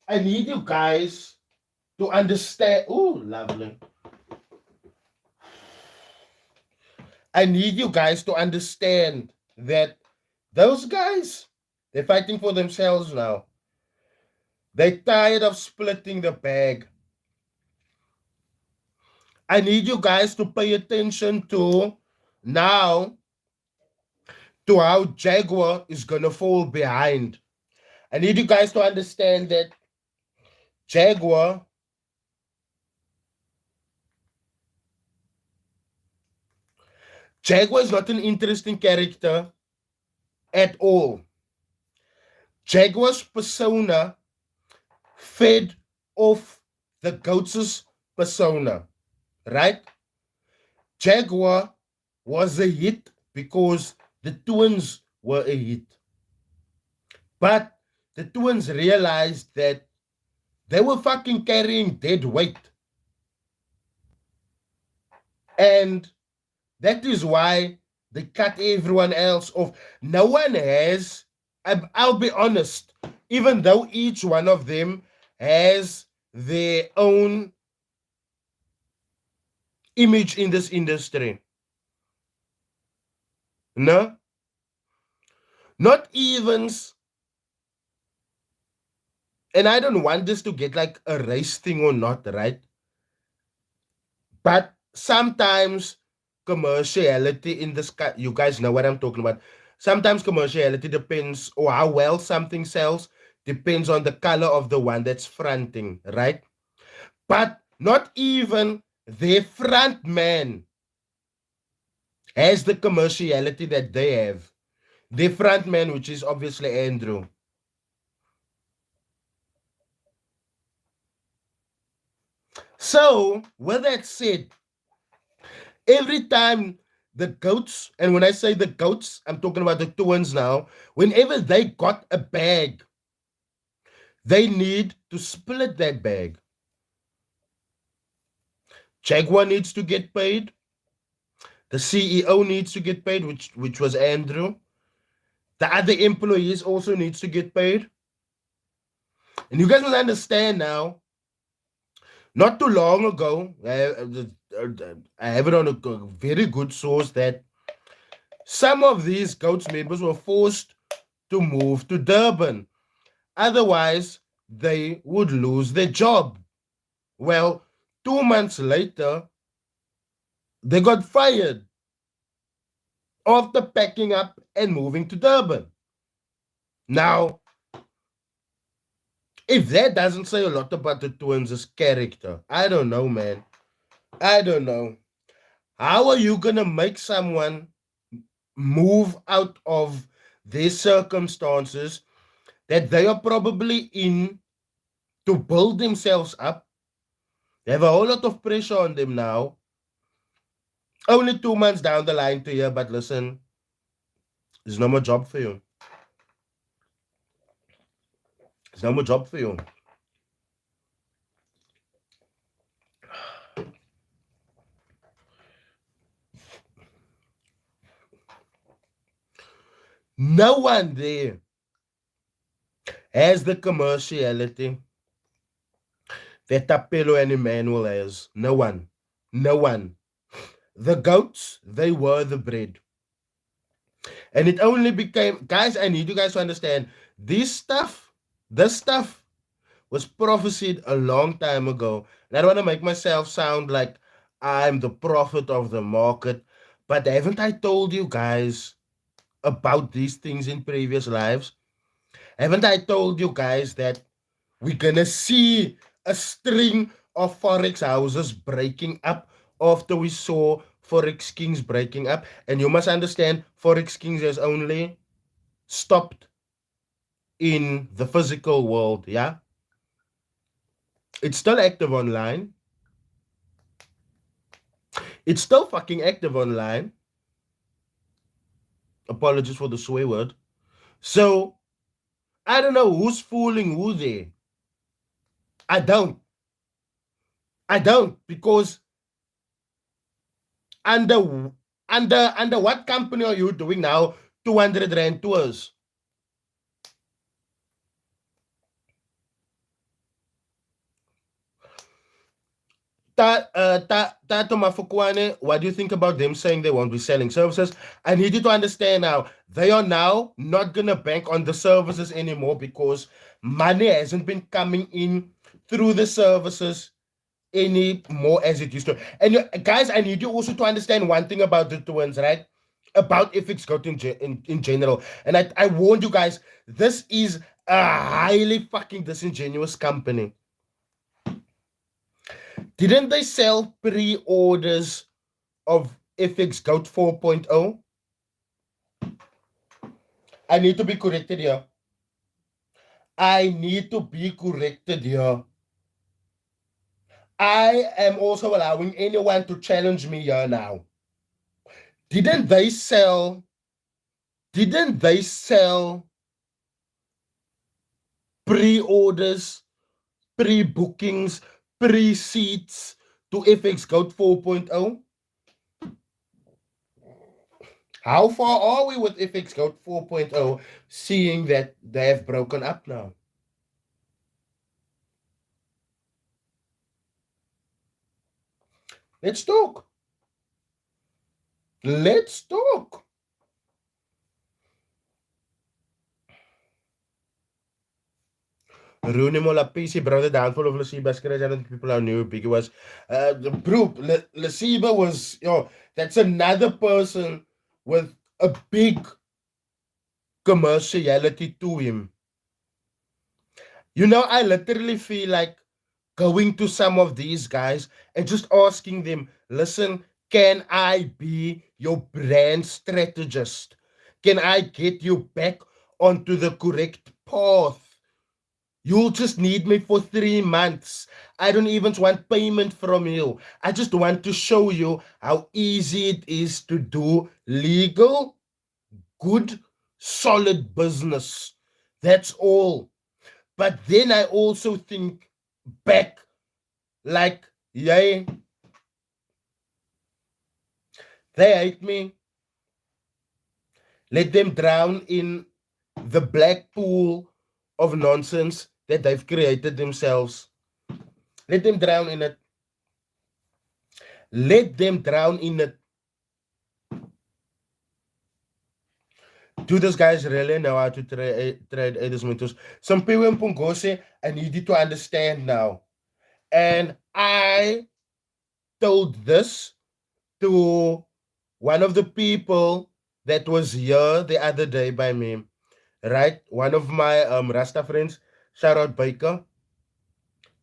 I need you guys to understand. Oh, lovely. I need you guys to understand that those guys, they're fighting for themselves now. They're tired of splitting the bag. I need you guys to pay attention to now to how Jaguar is gonna fall behind. I need you guys to understand that Jaguar Jaguar is not an interesting character at all. Jaguar's persona fed off the goats' persona, right? Jaguar was a hit because the twins were a hit. But the twins realized that they were fucking carrying dead weight. And that is why they cut everyone else off. No one has, I'll be honest, even though each one of them has their own image in this industry. No? Not even, and I don't want this to get like a race thing or not, right? But sometimes commerciality in this, you guys know what I'm talking about. Sometimes commerciality depends, or how well something sells depends on the color of the one that's fronting, right? But not even their front man has the commerciality that they have. Their front man, which is obviously Andrew. So, with that said, every time the goats, and when I say the goats, I'm talking about the twins now, whenever they got a bag, they need to split that bag. Jaguar needs to get paid. The CEO needs to get paid, which was Andrew. The other employees also needs to get paid. And you guys will understand now, not too long ago, I have it on a very good source that Some of these GOATS members were forced to move to Durban. Otherwise, they would lose their job. Well, 2 months later, they got fired after packing up and moving to Durban. Now, if that doesn't say a lot about the twins' character, I don't know, man. I don't know. How are you gonna make someone move out of their circumstances that they are probably in to build themselves up? They have a whole lot of pressure on them now. Only 2 months down the line to hear, but listen, there's no more job for you. There's no more job for you. No one there has the commerciality that Tapelo and Emmanuel has. No one. No one. The goats, they were the bread. And it only became, guys, I need you guys to understand this stuff was prophesied a long time ago. And I don't want to make myself sound like I'm the prophet of the market, but haven't I told you guys about these things in previous lives? Haven't I told you guys that we're gonna see a string of Forex houses breaking up after we saw Forex Kings breaking up? And you must understand, Forex Kings has only stopped in the physical world, yeah? It's still active online. It's still fucking active online. Apologies for the swear word. So, I don't know who's fooling who there. I don't. I don't, because under under what company are you doing now 200 rand tours? Tato Mafukwane, what do you think about them saying they won't be selling services? I need you to understand now, they are now not going to bank on the services anymore because money hasn't been coming in through the services anymore as it used to. And guys, I need you also to understand one thing about the twins, right? About FX Goat in general. And I warned you guys, this is a highly fucking disingenuous company. Didn't they sell pre-orders of FX Goat 4.0? I need to be corrected here. I need to be corrected here. I am also allowing anyone to challenge me here now. Didn't they sell pre-orders, pre-bookings, pre-seats to FX Goat 4.0? How far are we with FX Goat 4.0, seeing that they have broken up now? Let's talk. Let's talk. Rooney Molapisi, brother, downfall of Lasiba. I don't think people are new big it was. The group, Lasiba was, that's another person with a big commerciality to him. I literally feel like going to some of these guys and just asking them, listen, can I be your brand strategist? Can I get you back onto the correct path? You'll just need me for 3 months. I don't even want payment from you. I just want to show you how easy it is to do legal, good, solid business. That's all. But then I also think back like, yay, they hate me. Let them drown in the black pool of nonsense that they've created themselves. Let them drown in it. Let them drown in it. Do those guys really know how to trade those mentors? Some people in Pungose, I need you to understand now. And I told this to one of the people that was here the other day by me, right? One of my Rasta friends, shout out Baker.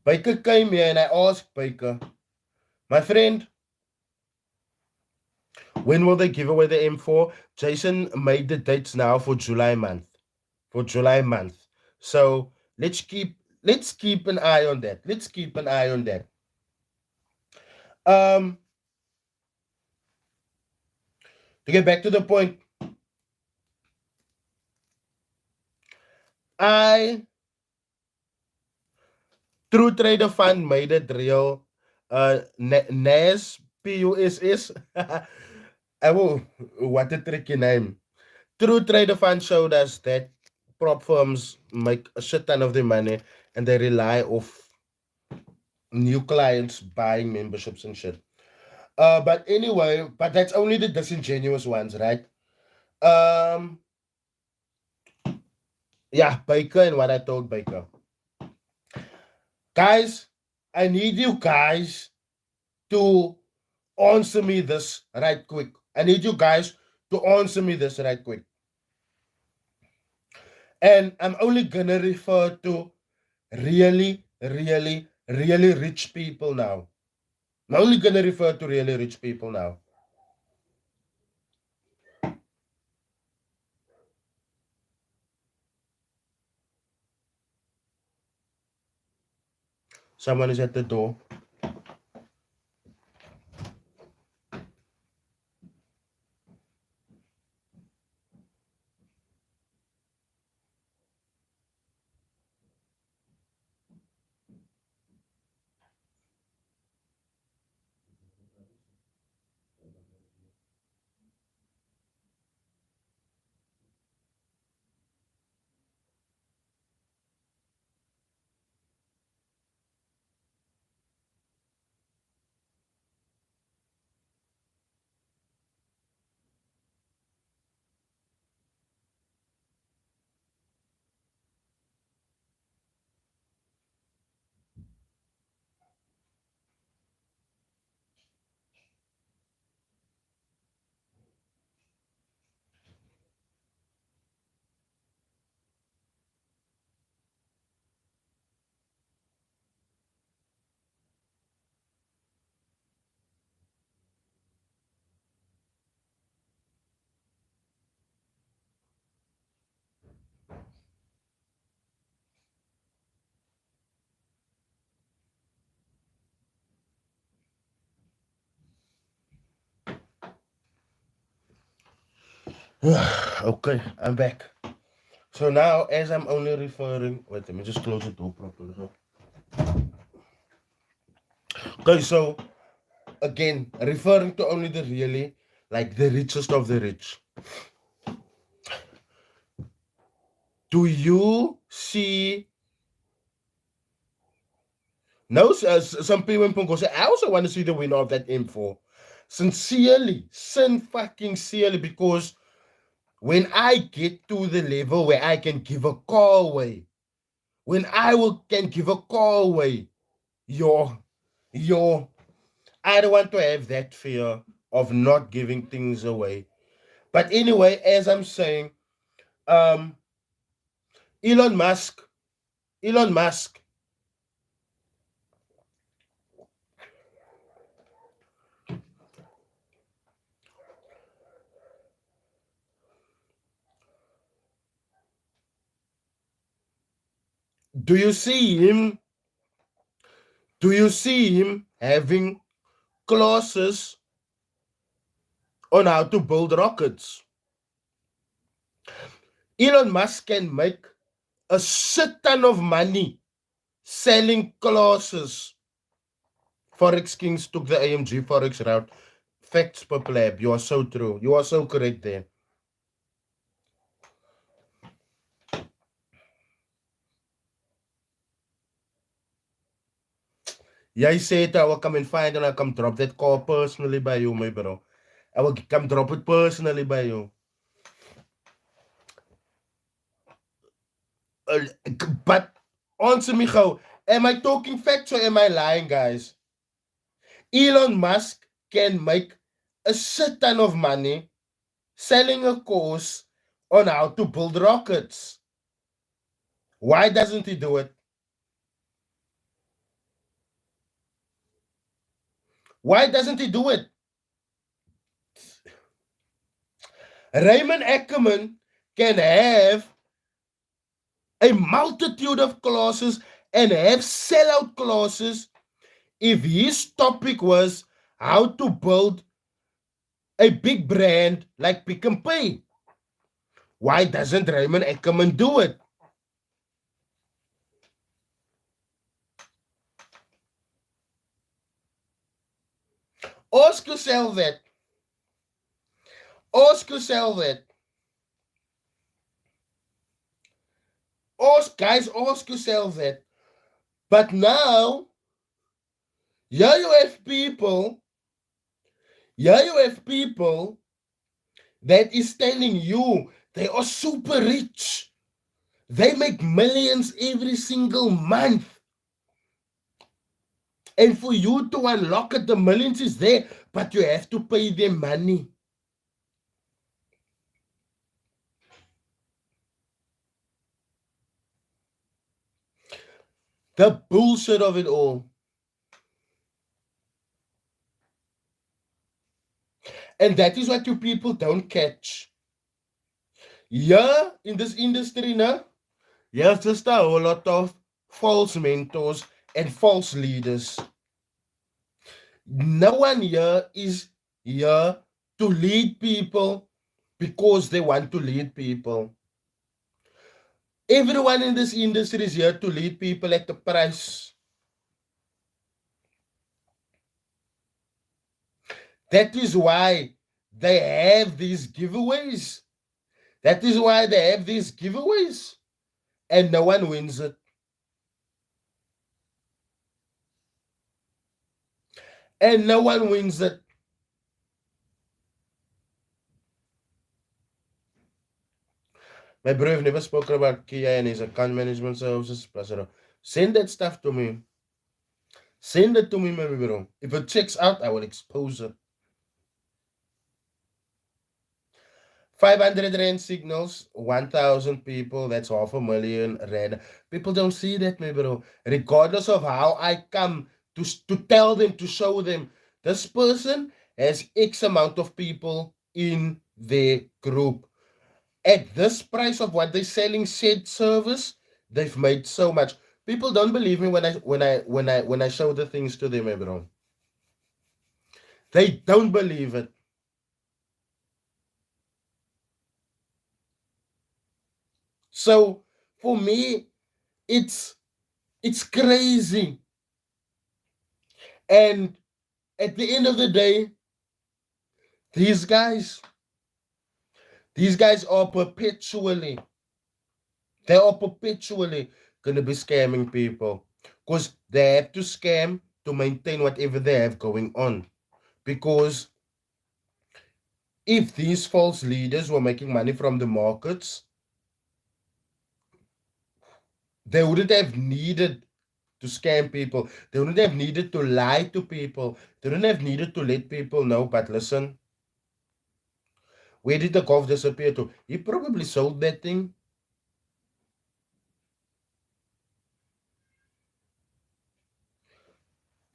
Baker came here and I asked Baker, my friend, when will they give away the M4? Jason made the dates now for July month. For July month. So let's keep an eye on that. Let's keep an eye on that. Um to get back to the point, I True Trader Fund made it real. NAS PUSS. Oh, what a tricky name. True Trader Fund showed us that prop firms make a shit ton of their money and they rely off new clients buying memberships and shit. But anyway, but that's only the disingenuous ones, right? Um, yeah, Baker and what I told Baker. Guys, I need you guys to answer me this right quick. I need you guys to answer me this right quick. And I'm only gonna refer to really, really, really rich people now. I'm only gonna refer to really rich people now. Someone is at the door. Okay, I'm back. So now, as I'm only referring, wait, let me just close the door properly. Okay, so again, referring to only the really, like the richest of the rich. Do you see? No, some people in Pungo say, I also want to see the winner of that M4. Sincerely, fucking sincerely, because when I get to the level where I can give a call away, when can give a call away, yo, yo, I don't want to have that fear of not giving things away. But anyway, as I'm saying, um, Elon Musk, Elon Musk, do you see him? Do you see him having classes on how to build rockets? Elon Musk can make a shit ton of money selling classes. Forex Kings took the AMG Forex route. Facts, Paplab. You are so true. You are so correct there. Jij sê I will come and find and I'll come drop that call personally by you, my bro. I will come drop it personally by you. Uh, but answer me, how am I talking facts or am I lying, guys? Elon Musk can make a shit ton of money selling a course on how to build rockets. Why doesn't he do it? Why doesn't he do it? Raymond Ackerman can have a multitude of classes and have sellout classes if his topic was how to build a big brand like Pick and Pay. Why doesn't Raymond Ackerman do it? Ask yourself that. Ask yourself that. Ask yourself that. But now, here you have people, here you have people that is telling you they are super rich. They make millions every single month. And for you to unlock it, the millions is there, but you have to pay them money. The bullshit of it all. And that is what you people don't catch. Yeah, in this industry now, there's just a whole lot of false mentors and false leaders. No one here is here to lead people because they want to lead people. Everyone in this industry is here to lead people at the price. That is why they have these giveaways. That is why they have these giveaways. And no one wins it. And no one wins it. My bro, I've never spoken about Kia and his account management services. Send that stuff to me. Send it to me, my bro. If it checks out, I will expose it. 500 rand signals, 1,000 people, that's $500,000 rand. People don't see that, my bro. Regardless of how I come to tell them, to show them, this person has X amount of people in their group. At this price of what they're selling said service, they've made so much. People don't believe me when I show the things to them, my bro. They don't believe it. So for me, it's crazy. And at the end of the day, these guys are perpetually gonna be scamming people because they have to scam to maintain whatever they have going on. Because if these false leaders were making money from the markets, they wouldn't have needed to scam people. They wouldn't have needed to lie to people. They wouldn't have needed to let people know. But listen, where did the golf disappear to? He probably sold that thing.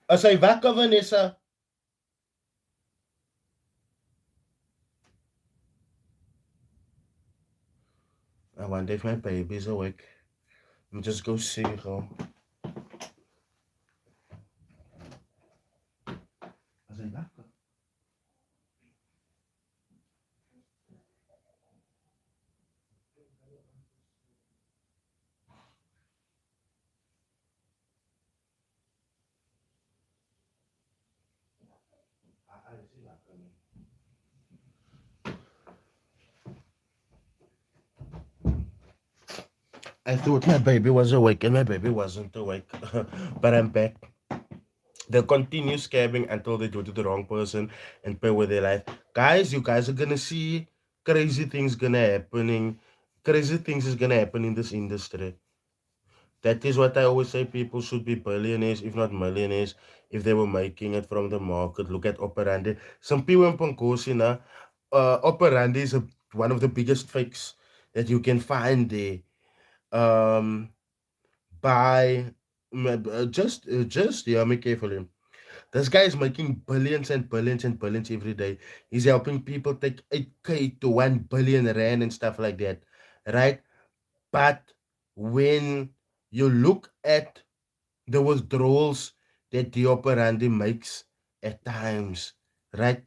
As hy wakker, Vanessa. I wonder if my baby's awake. Let me just go see her. As hy wakker. I thought my baby was awake and my baby wasn't awake. But I'm back. They'll continue scamming until they do it to the wrong person and pay with their life. Guys, you guys are gonna see crazy things gonna happening. Crazy things is gonna happen in this industry. That is what I always say. People should be billionaires, if not millionaires, if they were making it from the market. Look at Operandi. Some people in Pankosina, Operandi is one of the biggest fakes that you can find there. Um, by just hear me carefully. This guy is making billions and billions and billions every day. He's helping people take 8K to 1 billion rand and stuff like that, right? But when you look at the withdrawals that the operandi makes at times, right?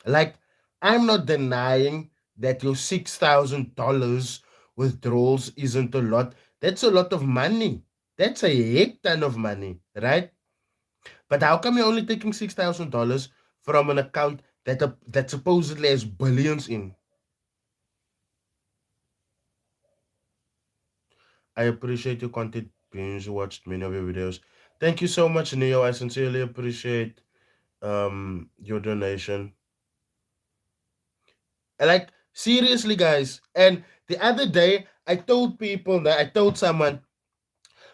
Like, I'm not denying that your $6,000 withdrawals isn't a lot. That's a lot of money. That's a heck ton of money, right? But how come you're only taking $6,000 from an account that supposedly has billions in? I appreciate your content. Binge watched many of your videos. Thank you so much, Neo. I sincerely appreciate your donation. Like, seriously, guys. And the other day, I told people that I told someone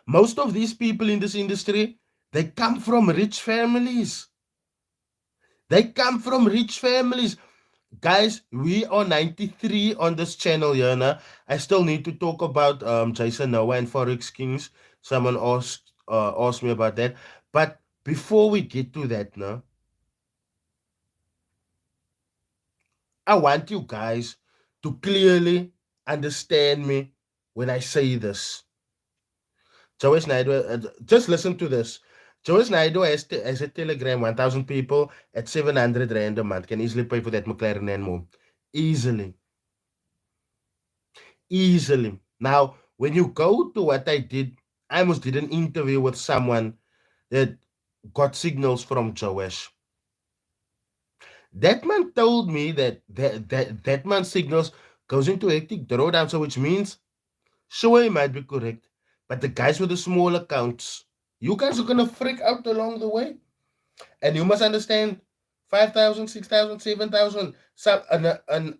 most of these people in this industry, they come from rich families. They come from rich families. Guys, we are 93 on this channel here now. I still need to talk about Jason Noah and Forex Kings. Someone asked me about that. But before we get to that now, I want you guys to clearly understand me when I say this. Joey Snyder, just listen to this. Joey Snyder has a Telegram, 1,000 people at 700 Rand a month. Can easily pay for that McLaren and more. Easily. Easily. Now, when you go to what I did, I almost did an interview with someone that got signals from Joesh. That man told me that man's signals goes into hectic drawdown, so which means sure he might be correct, but the guys with the small accounts, you guys are gonna freak out along the way. And you must understand 5,000, 6,000, 7,000, some an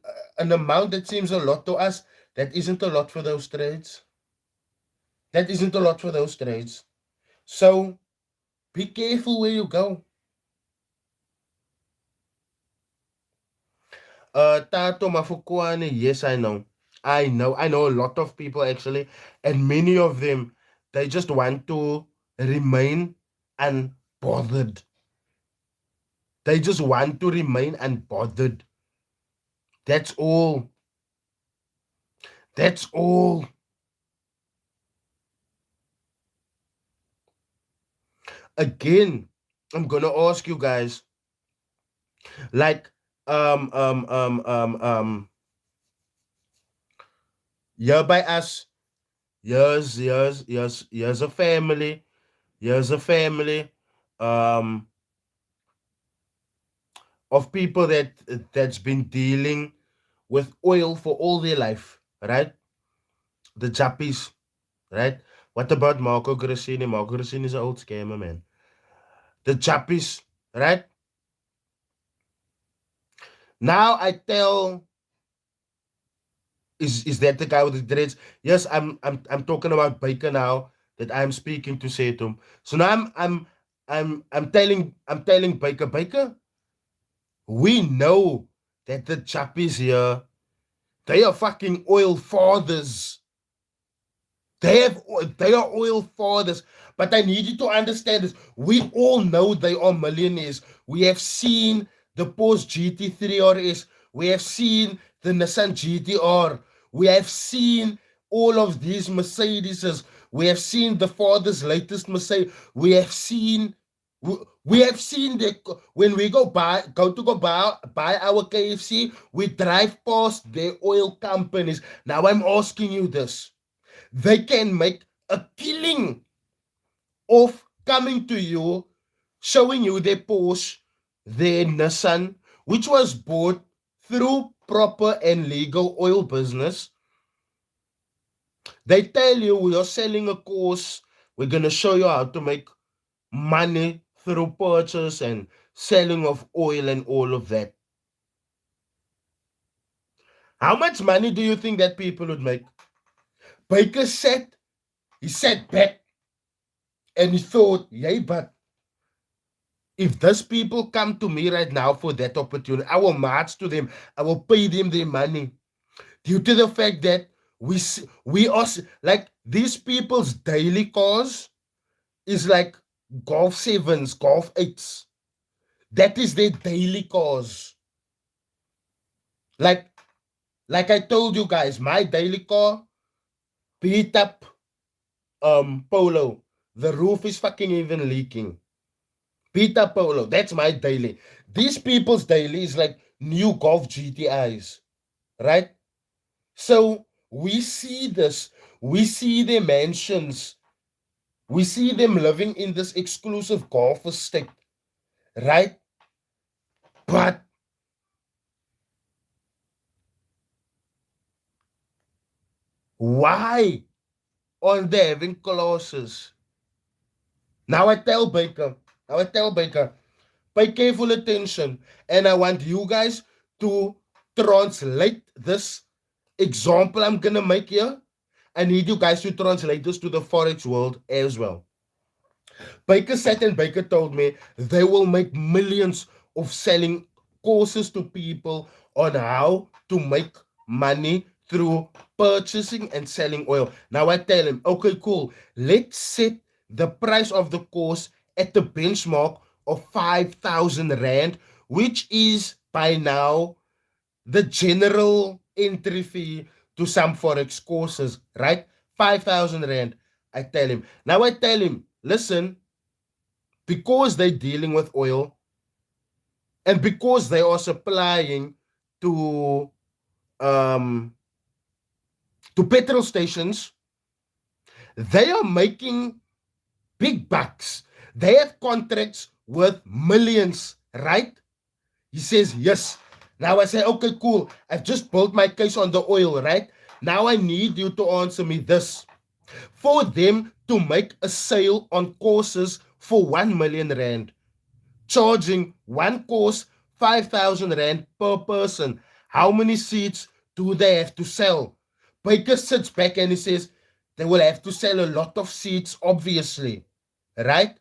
amount that seems a lot to us, that isn't a lot for those trades. That isn't a lot for those trades. So be careful where you go. Tato Mafukwane, yes, I know. I know a lot of people actually, and many of them, they just want to remain unbothered. They just want to remain unbothered. That's all. That's all. Again, I'm gonna ask you guys, like, um, um, um, um, um, here by us, here's a family, here's a family, um, of people that's been dealing with oil for all their life, right? The Jappies, right? What about Marco Grassini? Marco Grassini is an old scammer, man. The Jappies, right? Now I tell, is that the guy with the dreads? Yes, I'm talking about Baker now that I'm speaking to Setum. So now I'm telling Baker, we know that the Jappies here, they are fucking oil fathers. They are oil fathers, but I need you to understand this. We all know they are millionaires. We have seen the Porsche GT3 RS. We have seen the Nissan GTR. We have seen all of these Mercedeses. We have seen the father's latest Mercedes. We have seen that when we go buy our KFC, we drive past their oil companies. Now I'm asking you this, they can make a killing of coming to you, showing you their Porsche, their Nissan, which was bought through proper and legal oil business. They tell you we are selling a course, we're going to show you how to make money through purchase and selling of oil and all of that. How much money do you think that people would make? Baker said He sat back and he thought, yay, but if those people come to me right now for that opportunity, I will march to them. I will pay them their money. Due to the fact that we also like these people's daily cause is like golf sevens, golf eights. That is their daily cause. Like like I told you guys, my daily car beat up polo. The roof is fucking even leaking. Beat up polo. That's my daily. These people's daily is like new golf GTIs, right? So we see this. We see their mansions. We see them living in this exclusive golf estate, right? But why aren't they having clauses? Now I tell Baker, pay careful attention. And I want you guys to translate this example I'm going to make here. I need you guys to translate this to the Forex world as well. Baker sat and Baker told me they will make millions of selling courses to people on how to make money through purchasing and selling oil. Now I tell him, okay, cool. Let's set the price of the course at the benchmark of 5,000 Rand, which is by now the general entry fee to some Forex courses, right? 5,000 Rand. I tell him. Now I tell him, listen, because they're dealing with oil and because they are supplying to um petrol stations, they are making big bucks. They have contracts worth millions, right? He says, yes. Now I say, okay, cool. I've just built my case on the oil, right? Now I need you to answer me this. For them to make a sale on courses for 1 million Rand, charging one course 5,000 Rand per person, how many seats do they have to sell? Baker sits back and he says, they will have to sell a lot of seats, obviously, right?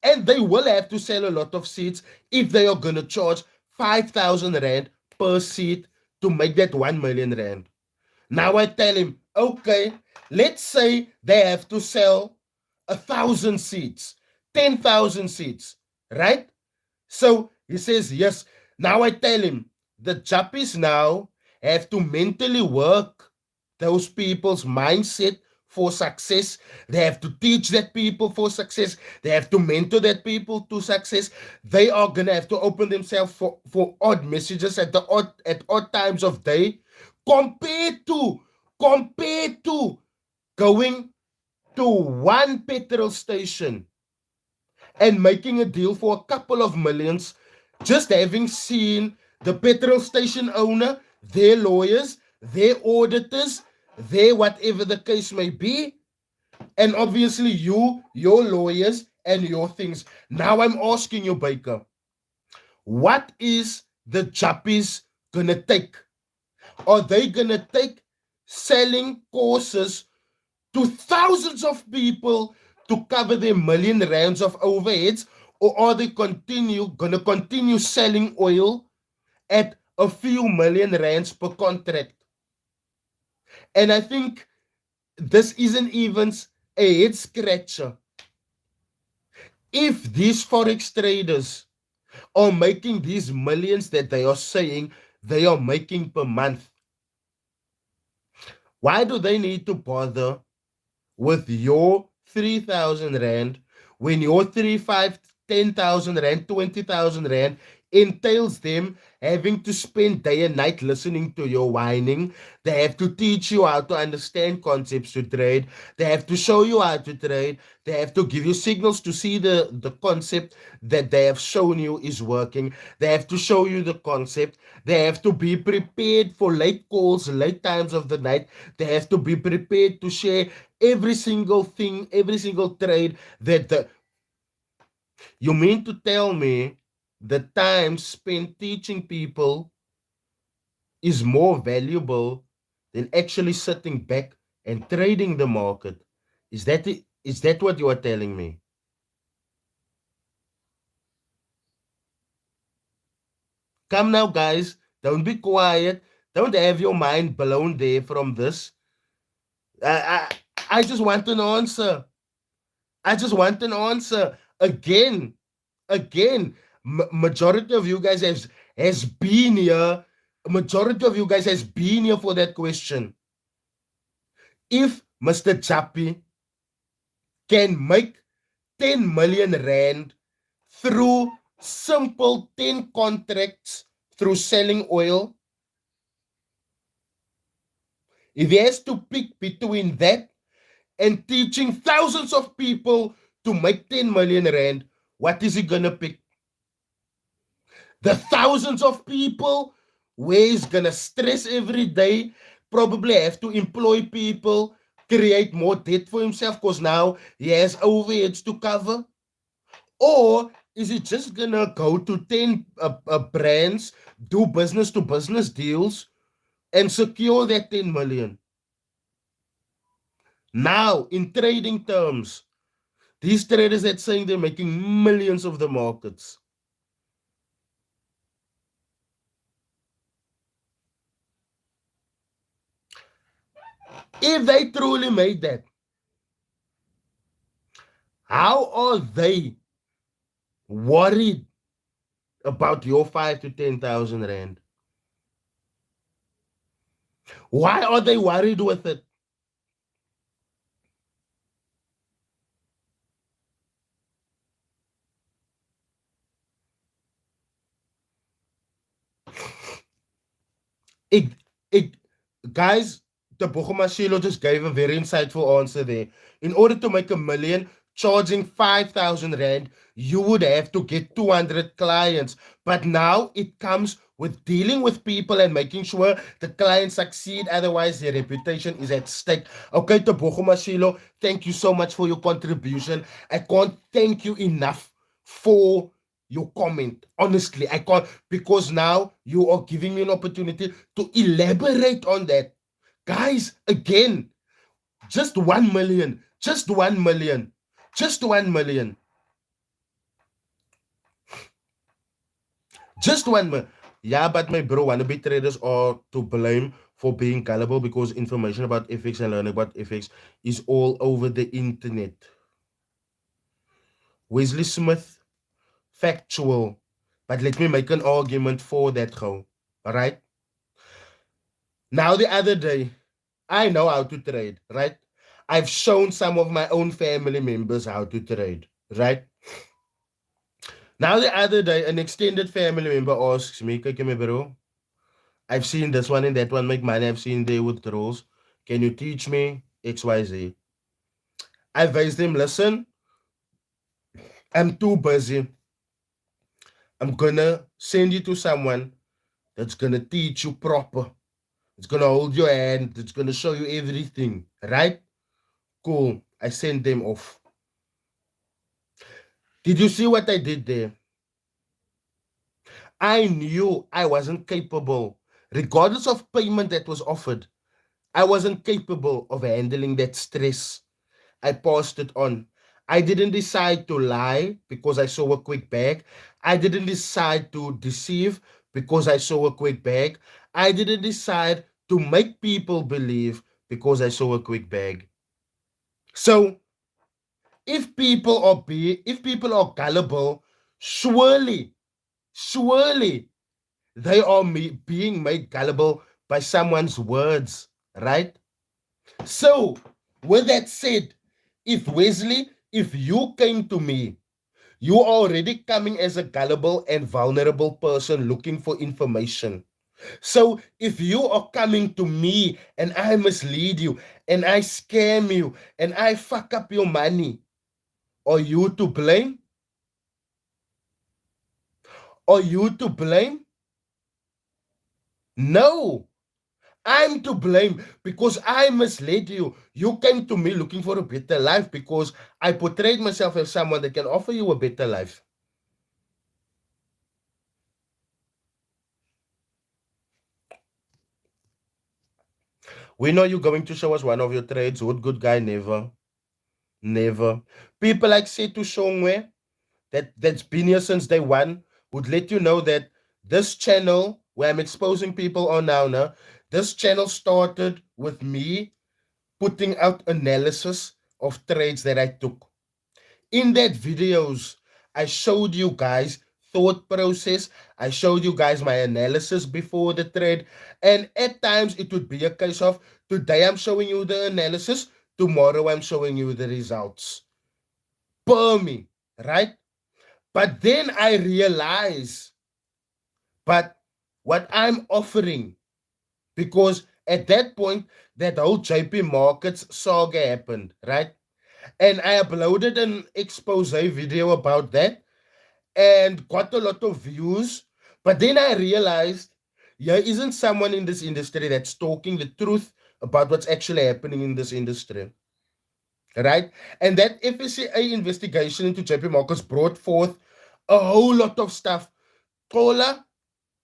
And they will have to sell a lot of seats if they are going to charge 5,000 Rand per seat to make that 1 million Rand. Now I tell him, okay, let's say they have to sell 1,000 seats, 10,000 seats, right? So he says, yes. Now I tell him, the Jappies now have to mentally work those people's mindset for success. They have to teach that people for success. They have to mentor that people to success. They are gonna have to open themselves for odd messages at odd times of day, compared to compared to going to one petrol station and making a deal for a couple of millions, just having seen the petrol station owner, their lawyers, their auditors, their whatever the case may be, and obviously your lawyers, and your things. Now I'm asking you, Baker, what is the Jappies gonna take? Are they gonna take selling courses to thousands of people to cover their million rands of overheads, or are they gonna continue selling oil at a few million rands per contract? And I think this isn't even a head scratcher. If these forex traders are making these millions that they are saying they are making per month, why do they need to bother with your 3,000 Rand when your 3, 5, 10,000 Rand, 20,000 Rand entails them having to spend day and night listening to your whining? They have to teach you how to understand concepts to trade. They have to show you how to trade. They have to give you signals to see the concept that they have shown you is working. They have to show you the concept. They have to be prepared for late calls, late times of the night. They have to be prepared to share every single thing, every single trade that you mean to tell me the time spent teaching people is more valuable than actually sitting back and trading the market? Is that what you are telling me? Come now, guys. Don't be quiet. Don't have your mind blown there from this. I, I just want an answer. I just want an answer. Again. Majority of you guys has been here. Majority of you guys has been here for that question. If Mr. Chappie can make 10 million rand through simple 10 contracts through selling oil, if he has to pick between that and teaching thousands of people to make 10 million rand, what is he gonna pick? The thousands of people where he's gonna stress every day, probably have to employ people, create more debt for himself because now he has overheads to cover? Or is he just gonna go to 10 brands, do business to business deals, and secure that 10 million? Now, in trading terms, these traders that saying they're making millions of the markets. If they truly made that, how are they worried about your 5 to 10,000 rand? Why are they worried with it? It, it, guys, the Bochumashilo just gave a very insightful answer there. In order to make a million, charging 5,000 rand, you would have to get 200 clients. But now it comes with dealing with people and making sure the clients succeed. Otherwise, their reputation is at stake. Okay, to Bochumashilo, thank you so much for your contribution. I can't thank you enough for your comment. Honestly, I can't, because now you are giving me an opportunity to elaborate on that. Guys, again, just 1 million, just 1 million, just 1 million, just 1 million. Yeah, but my bro, wannabe traders are to blame for being gullible because information about FX and learning about FX is all over the internet. Wesley Smith, factual. But let me make an argument for that, go. All right? Now, the other day, I know how to trade, right? I've shown some of my own family members how to trade, right? Now, the other day, an extended family member asks me, "Kijk, me bro, I've seen this one and that one make money. I've seen their withdrawals. Can you teach me XYZ?" I advised them, "Listen, I'm too busy. I'm gonna send you to someone that's gonna teach you proper. It's gonna hold your hand. It's gonna show you everything, right?" Cool. I sent them off. Did you see what I did there? I knew I wasn't capable, regardless of payment that was offered. I wasn't capable of handling that stress. I passed it on. I didn't decide to lie because I saw a quick bag. I didn't decide to deceive because I saw a quick bag. I didn't decide to make people believe because I saw a quick bag. So if people are gullible, surely, surely they are being made gullible by someone's words, right? So, with that said, if you came to me, you are already coming as a gullible and vulnerable person looking for information. So, if you are coming to me and I mislead you and I scam you and I fuck up your money, are you to blame? Are you to blame? No. I'm to blame because I misled you. You came to me looking for a better life because I portrayed myself as someone that can offer you a better life. We know you're going to show us one of your trades. What good guy never. Never. People like Setu Shongwe, that's been here since day one, would let you know that this channel where I'm exposing people on now, this channel started with me putting out analysis of trades that I took. In that videos, I showed you guys thought process. I showed you guys my analysis before the trade. And at times it would be a case of today I'm showing you the analysis, tomorrow I'm showing you the results. Per me, right? But then I realize, but what I'm offering, because at that point, that whole JP Markets saga happened, right? And I uploaded an expose video about that and got a lot of views. But then I realized there isn't someone in this industry that's talking the truth about what's actually happening in this industry, right? And that FSCA investigation into JP Marcos brought forth a whole lot of stuff. Kola,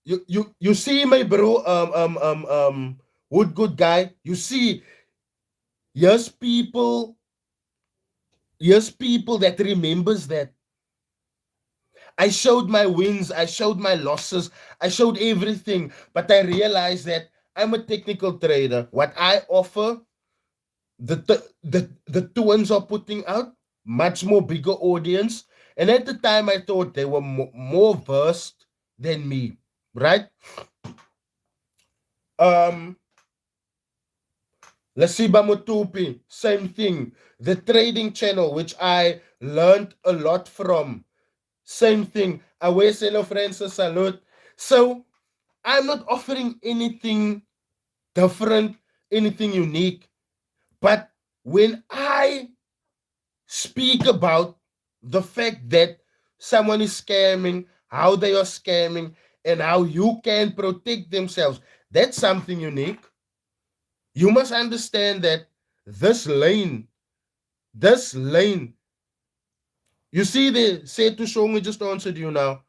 you see my bro, Wood good guy. You see, yes, people that remembers that I showed my wins, I showed my losses, I showed everything, but I realized that I'm a technical trader. What I offer, the twins are putting out much more bigger audience, and at the time I thought they were more versed than me, right? Um, Lasiba Mutupi, same thing. The trading channel, which I learned a lot from, same thing. Away Selo Francis Salute. So I'm not offering anything different, anything unique. But when I speak about the fact that someone is scamming, how they are scamming, and how you can protect themselves, that's something unique. You must understand that this lane, you see the say to show me just answered you now.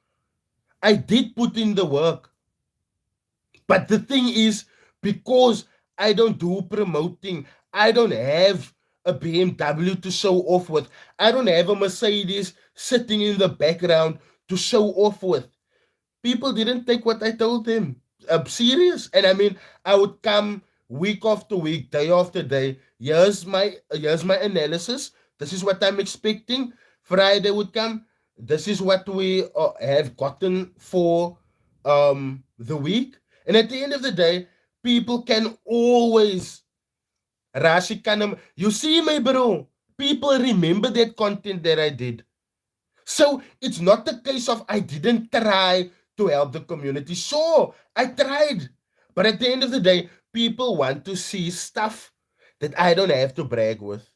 I did put in the work. But the thing is, because I don't do promoting, I don't have a BMW to show off with. I don't have a Mercedes sitting in the background to show off with. People didn't take what I told them. I'm serious. And I mean, I would come week after week, day after day. Here's my analysis. This is what I'm expecting. Friday would come. This is what we have gotten for the week. And at the end of the day, people can always Rashi Kanam. You see, my bro, people remember that content that I did. So it's not the case of I didn't try to help the community. Sure, I tried. But at the end of the day, people want to see stuff that I don't have to brag with.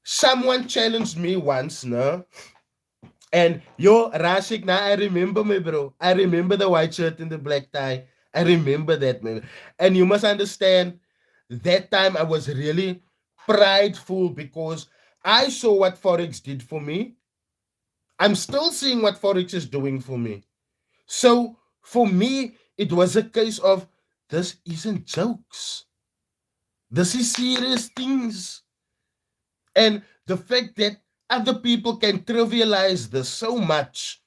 Someone challenged me once, no? And yo, Rashik, now I remember me, bro. I remember the white shirt and the black tie. I remember that, man. And you must understand, that time I was really prideful because I saw what Forex did for me. I'm still seeing what Forex is doing for me. So for me, it was a case of this isn't jokes. This is serious things. And the fact that other people can trivialize this so much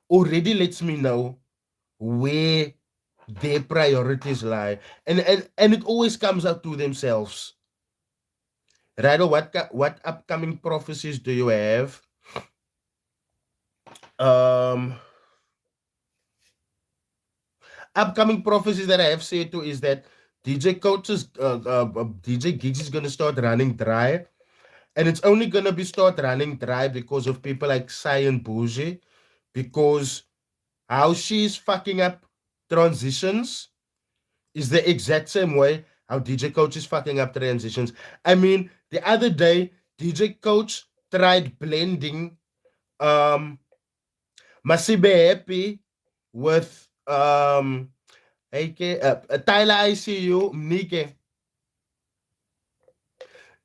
already lets me know where their priorities lie. And it always comes out to themselves. Rado, what upcoming prophecies do you have? Um Upcoming prophecies that I have said to is that DJ Gigs is gonna start running dry, and it's only gonna be start running dry because of people like Cyan Bougie, because how she's fucking up transitions is the exact same way how DJ Coach is fucking up transitions. I mean, the other day DJ Coach tried blending Masibe Happy with Tyler ICU, Mnike.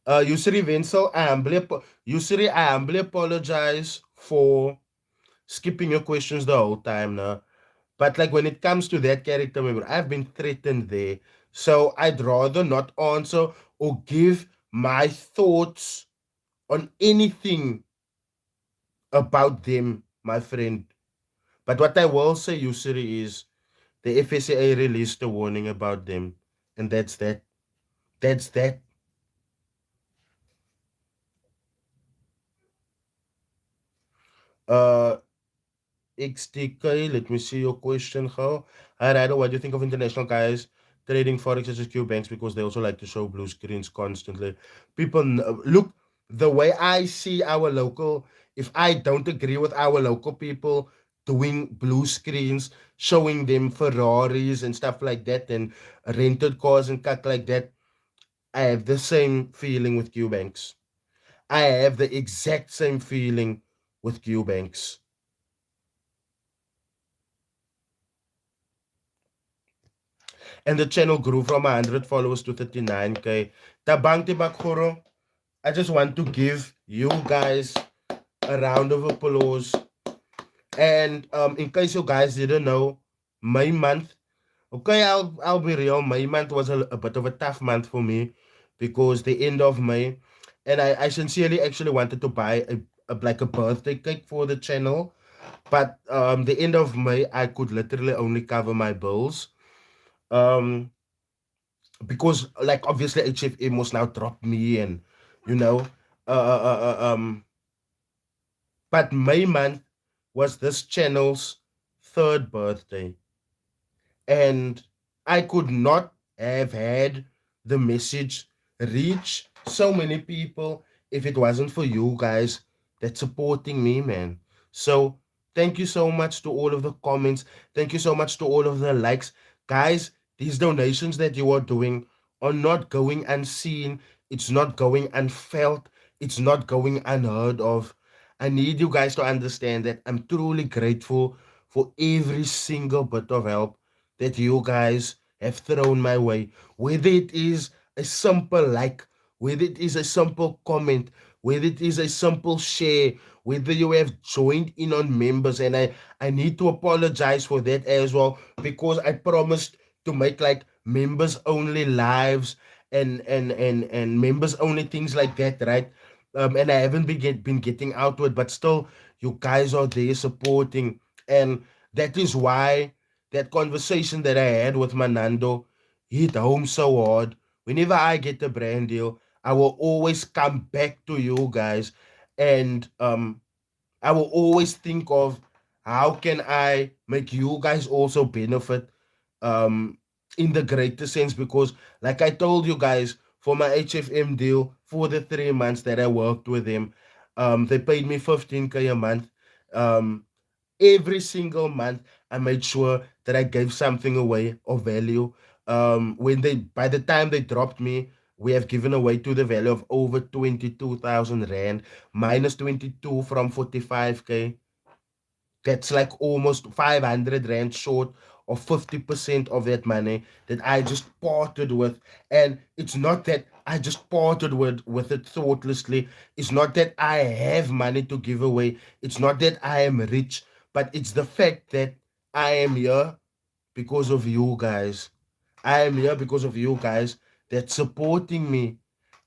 Yusri Vinsel, I humbly apologize for skipping your questions the whole time now. But like when it comes to that character member, I've been threatened there. So I'd rather not answer or give my thoughts on anything about them, my friend. But what I will say, Yusri, is the FSA released a warning about them, and that's that. That's that. Uh, XTK, let me see your question. How? Hi, Ryder, what do you think of international guys trading forex as Q banks because they also like to show blue screens constantly? People look the way I see our local. If I don't agree with our local people doing blue screens, showing them Ferraris and stuff like that, and rented cars and cut like that, I have the same feeling with Q banks. I have the exact same feeling with Q banks. And the channel grew from 100 followers to 39K. Tabang Tibakuro, I just want to give you guys a round of applause. And in case you guys didn't know, May month, okay, I'll be real. May month was a bit of a tough month for me because the end of May, and I sincerely actually wanted to buy like a birthday cake for the channel, but the end of May I could literally only cover my bills. Um, because like obviously HFM must now drop me and you know uh, uh, but May month was this channel's third birthday, and I could not have had the message reach so many people if it wasn't for you guys that supporting me, man. So thank you so much to all of the comments. Thank you so much to all of the likes. Guys, these donations that you are doing are not going unseen. It's not going unfelt. It's not going unheard of. I need you guys to understand that I'm truly grateful for every single bit of help that you guys have thrown my way. Whether it is a simple like, whether it is a simple comment, whether it is a simple share, whether you have joined in on members, and I need to apologize for that as well because I promised to make like members only lives and members only things like that, right? And I haven't been getting out to it, but still, you guys are there supporting, and that is why that conversation that I had with Manando hit home so hard. Whenever I get a brand deal, I will always come back to you guys, and I will always think of how can I make you guys also benefit um in the greater sense because like I told you guys for my HFM deal for the 3 months that I worked with them, they paid me 15K a month. Um every single month I made sure that I gave something away of value. When they by the time they dropped me, we have given away to the value of over 22,000 rand minus 22 from 45K. That's like almost 500 rand short of 50% of that money that I just parted with. And it's not that I just parted with it thoughtlessly. It's not that I have money to give away. It's not that I am rich, but it's the fact that I am here because of you guys. I am here because of you guys that's supporting me.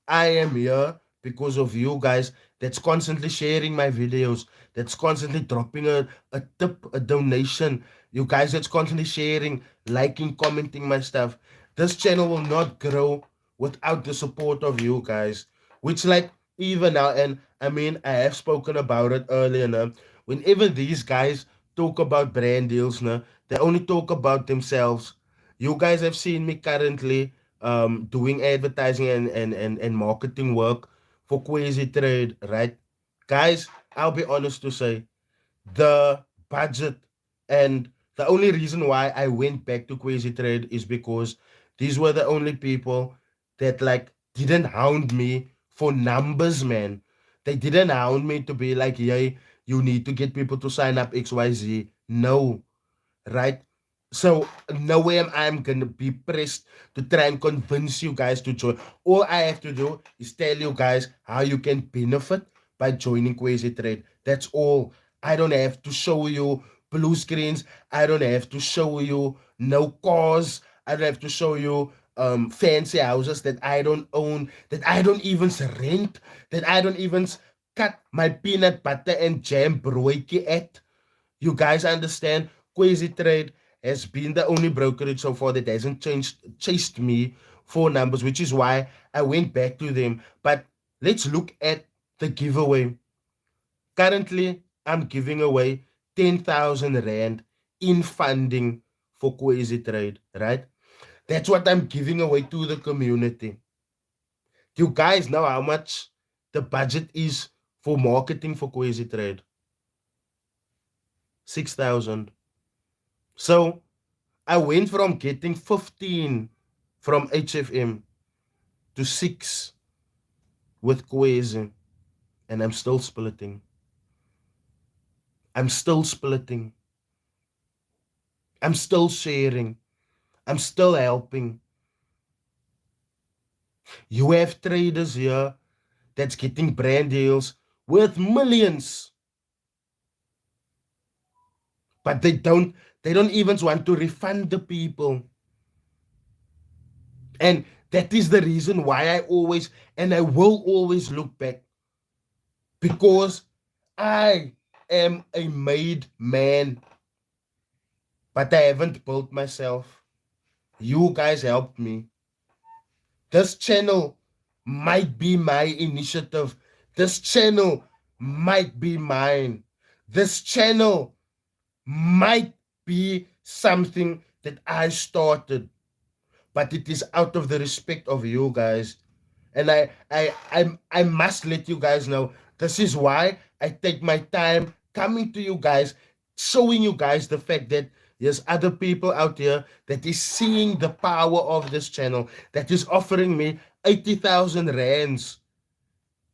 I am here because of you guys that's constantly sharing my videos, that's constantly dropping a tip, a donation. You guys that's constantly sharing, liking, commenting my stuff. This channel will not grow without the support of you guys. Which like even now, and I mean I have spoken about it earlier now. Whenever these guys talk about brand deals now, they only talk about themselves. You guys have seen me currently doing advertising and marketing work for Quasi Trade, right? Guys, I'll be honest to say the budget and the only reason why I went back to Quasi Trade is because these were the only people that like didn't hound me for numbers, man. They didn't hound me to be like, yay, you need to get people to sign up XYZ. No, right? So no way am I gonna be pressed to try and convince you guys to join. All I have to do is tell you guys how you can benefit by joining Quasi Trade. That's all. I don't have to show you blue screens. I don't have to show you no cause. I don't have to show you fancy houses that I don't own, that I don't even rent, that I don't even cut my peanut butter and jam broodje at. You guys understand? Quasi Trade has been the only brokerage so far that hasn't chased me for numbers, which is why I went back to them. But let's look at the giveaway. Currently, I'm giving away 10,000 Rand in funding for Quasi Trade, right? That's what I'm giving away to the community. You guys know how much the budget is for marketing for Quasi Trade? 6,000. So I went from getting 15 from HFM to 6 with Quasi, and I'm still splitting. I'm still splitting. I'm still sharing. I'm still helping. You have traders here that's getting brand deals worth millions, but they don't even want to refund the people. And that is the reason why I always and I will always look back, because I am a made man, but I haven't built myself. You guys helped me. This channel might be my initiative. This channel might be mine. This channel might be something that I started, but it is out of the respect of you guys. And I must let you guys know, this is why I take my time coming to you guys, showing you guys the fact that there's other people out there that is seeing the power of this channel, that is offering me 80,000 rands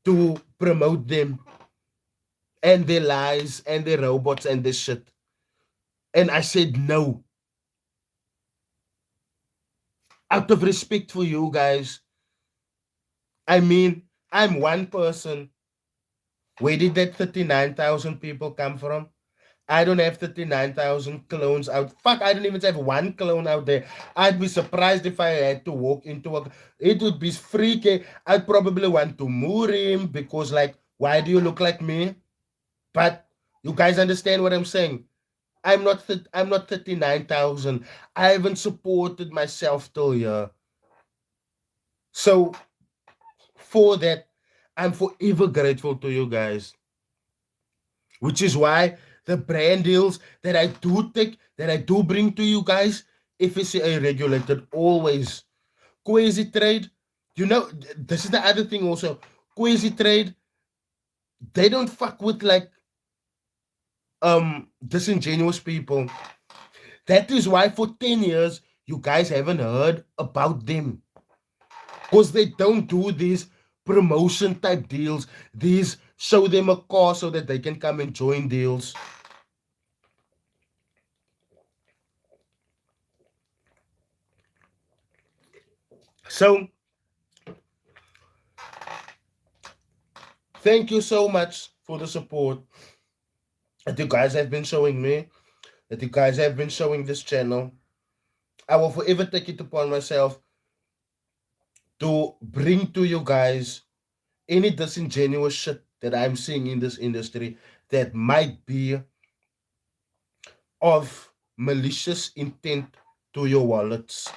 to promote them and their lies and their robots and this shit. And I said no. Out of respect for you guys. I mean, I'm one person. Where did that 39,000 people come from? I don't have 39,000 clones out. Fuck, I don't even have one clone out there. I'd be surprised if I had to walk into a. It would be freaky. I'd probably want to move him because, like, why do you look like me? But you guys understand what I'm saying? I'm not 39,000. I haven't supported myself till here. So for that, I'm forever grateful to you guys. Which is why the brand deals that I do take, that I do bring to you guys, FSCA regulated always. Quasi trade, this is the other thing also. Quasi trade, they don't fuck with like disingenuous people. That is why for 10 years you guys haven't heard about them. Because they don't do these promotion type deals, these show them a car so that they can come and join deals. So thank you so much for the support that you guys have been showing me, that you guys have been showing this channel. I will forever take it upon myself to bring to you guys any disingenuous shit that I'm seeing in this industry that might be of malicious intent to your wallets.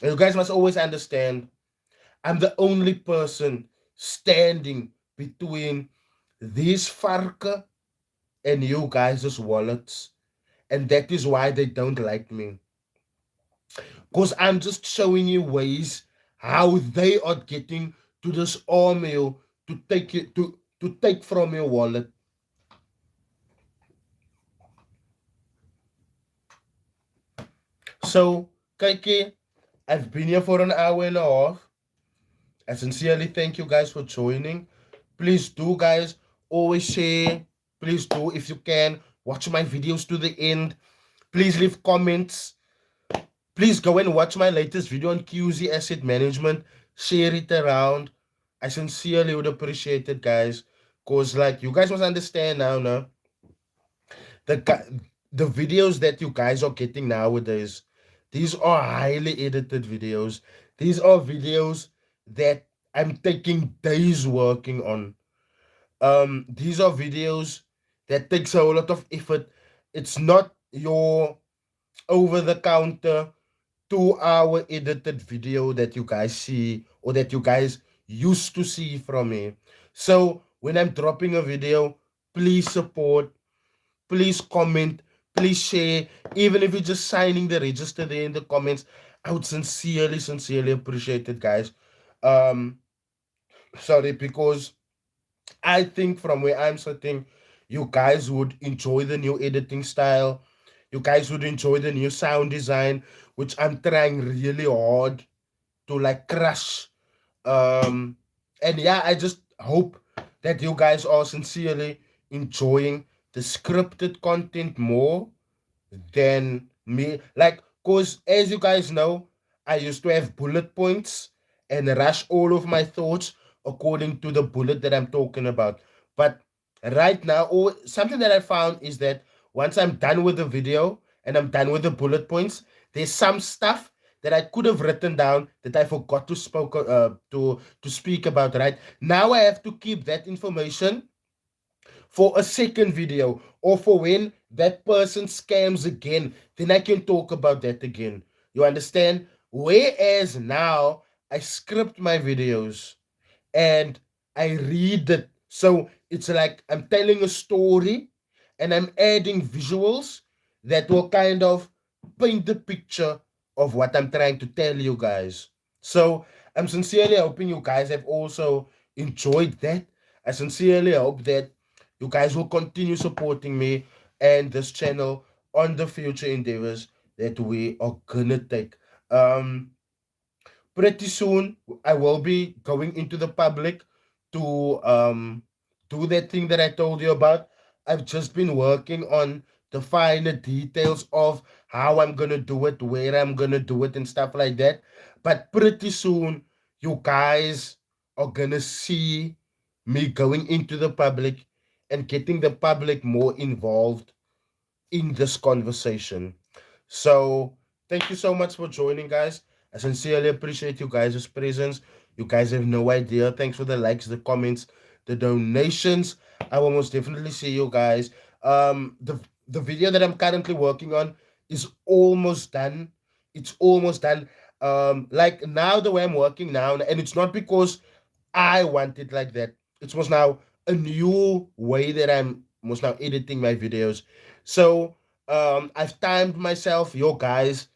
And you guys must always understand, I'm the only person standing between these varken and you guys' wallets. And that is why they don't like me. Because I'm just showing you ways how they are getting to this email to take it to take from your wallet. So, Kaiki, I've been here for an hour and a half. I sincerely thank you guys for joining. Please do, guys, always share. Please do, if you can, watch my videos to the end. Please leave comments. Please go and watch my latest video on QZ asset management. Share it around. I sincerely would appreciate it, guys. Because, like, you guys must understand now, no? The videos that you guys are getting nowadays, these are highly edited videos. These are videos that I'm taking days working on. These are videos that takes a whole lot of effort. It's not your over the counter 2 hour edited video that you guys see or that you guys used to see from me. So when I'm dropping a video, please support, please comment, please share. Even if you're just signing the register there in the comments, I would sincerely appreciate it, guys. Um, sorry, because I think from where I'm sitting, you guys would enjoy the new editing style. You guys would enjoy the new sound design, which I'm trying really hard to like crush. Um, and yeah, I just hope that you guys are sincerely enjoying the scripted content more than me. Like, cause as you guys know, I used to have bullet points and rush all of my thoughts according to the bullet that I'm talking about. But right now, or something that I found is that once I'm done with the video and I'm done with the bullet points, there's some stuff that I could have written down that I forgot to speak about. Right now, I have to keep that information for a second video, or for when that person scams again, then I can talk about that again. You understand? Whereas now I script my videos and I read it. So it's like I'm telling a story and I'm adding visuals that will kind of paint the picture of what I'm trying to tell you guys. So I'm sincerely hoping you guys have also enjoyed that. I sincerely hope that you guys will continue supporting me and this channel on the future endeavors that we are gonna take. Pretty soon I will be going into the public to do that thing that I told you about. I've just been working on the finer details of how I'm gonna do it, where I'm gonna do it, and stuff like that. But pretty soon, you guys are gonna see me going into the public and getting the public more involved in this conversation. So thank you so much for joining, guys. I sincerely appreciate you guys' presence. You guys have no idea. Thanks for the likes, the comments, the donations. I will most definitely see you guys. The video that I'm currently working on is almost done. It's almost done. Like now the way I'm working now, and it's not because I want it like that. It was now a new way that I'm was now editing my videos. So I've timed myself, yo guys,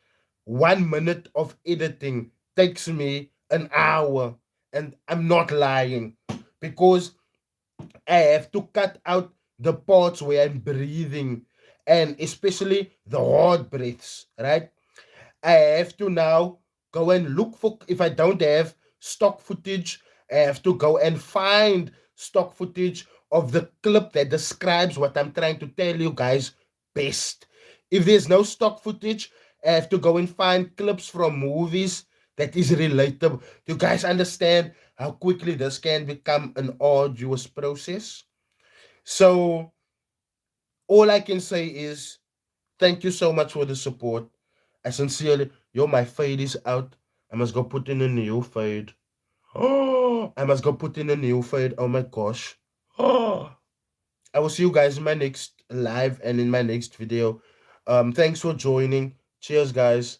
1 minute of editing takes me an hour. And I'm not lying. Because I have to cut out the parts where I'm breathing, and especially the hard breaths, right? I have to now go and look for, if I don't have stock footage, I have to go and find stock footage of the clip that describes what I'm trying to tell you guys best. If there's no stock footage, I have to go and find clips from movies that is relatable. You guys understand how quickly this can become an arduous process? So all I can say is thank you so much for the support. I sincerely, yo, my fade is out. I must go put in a new fade. Oh, I must go put in a new fade. Oh my gosh. Oh, I will see you guys in my next live and in my next video. Thanks for joining. Cheers, guys.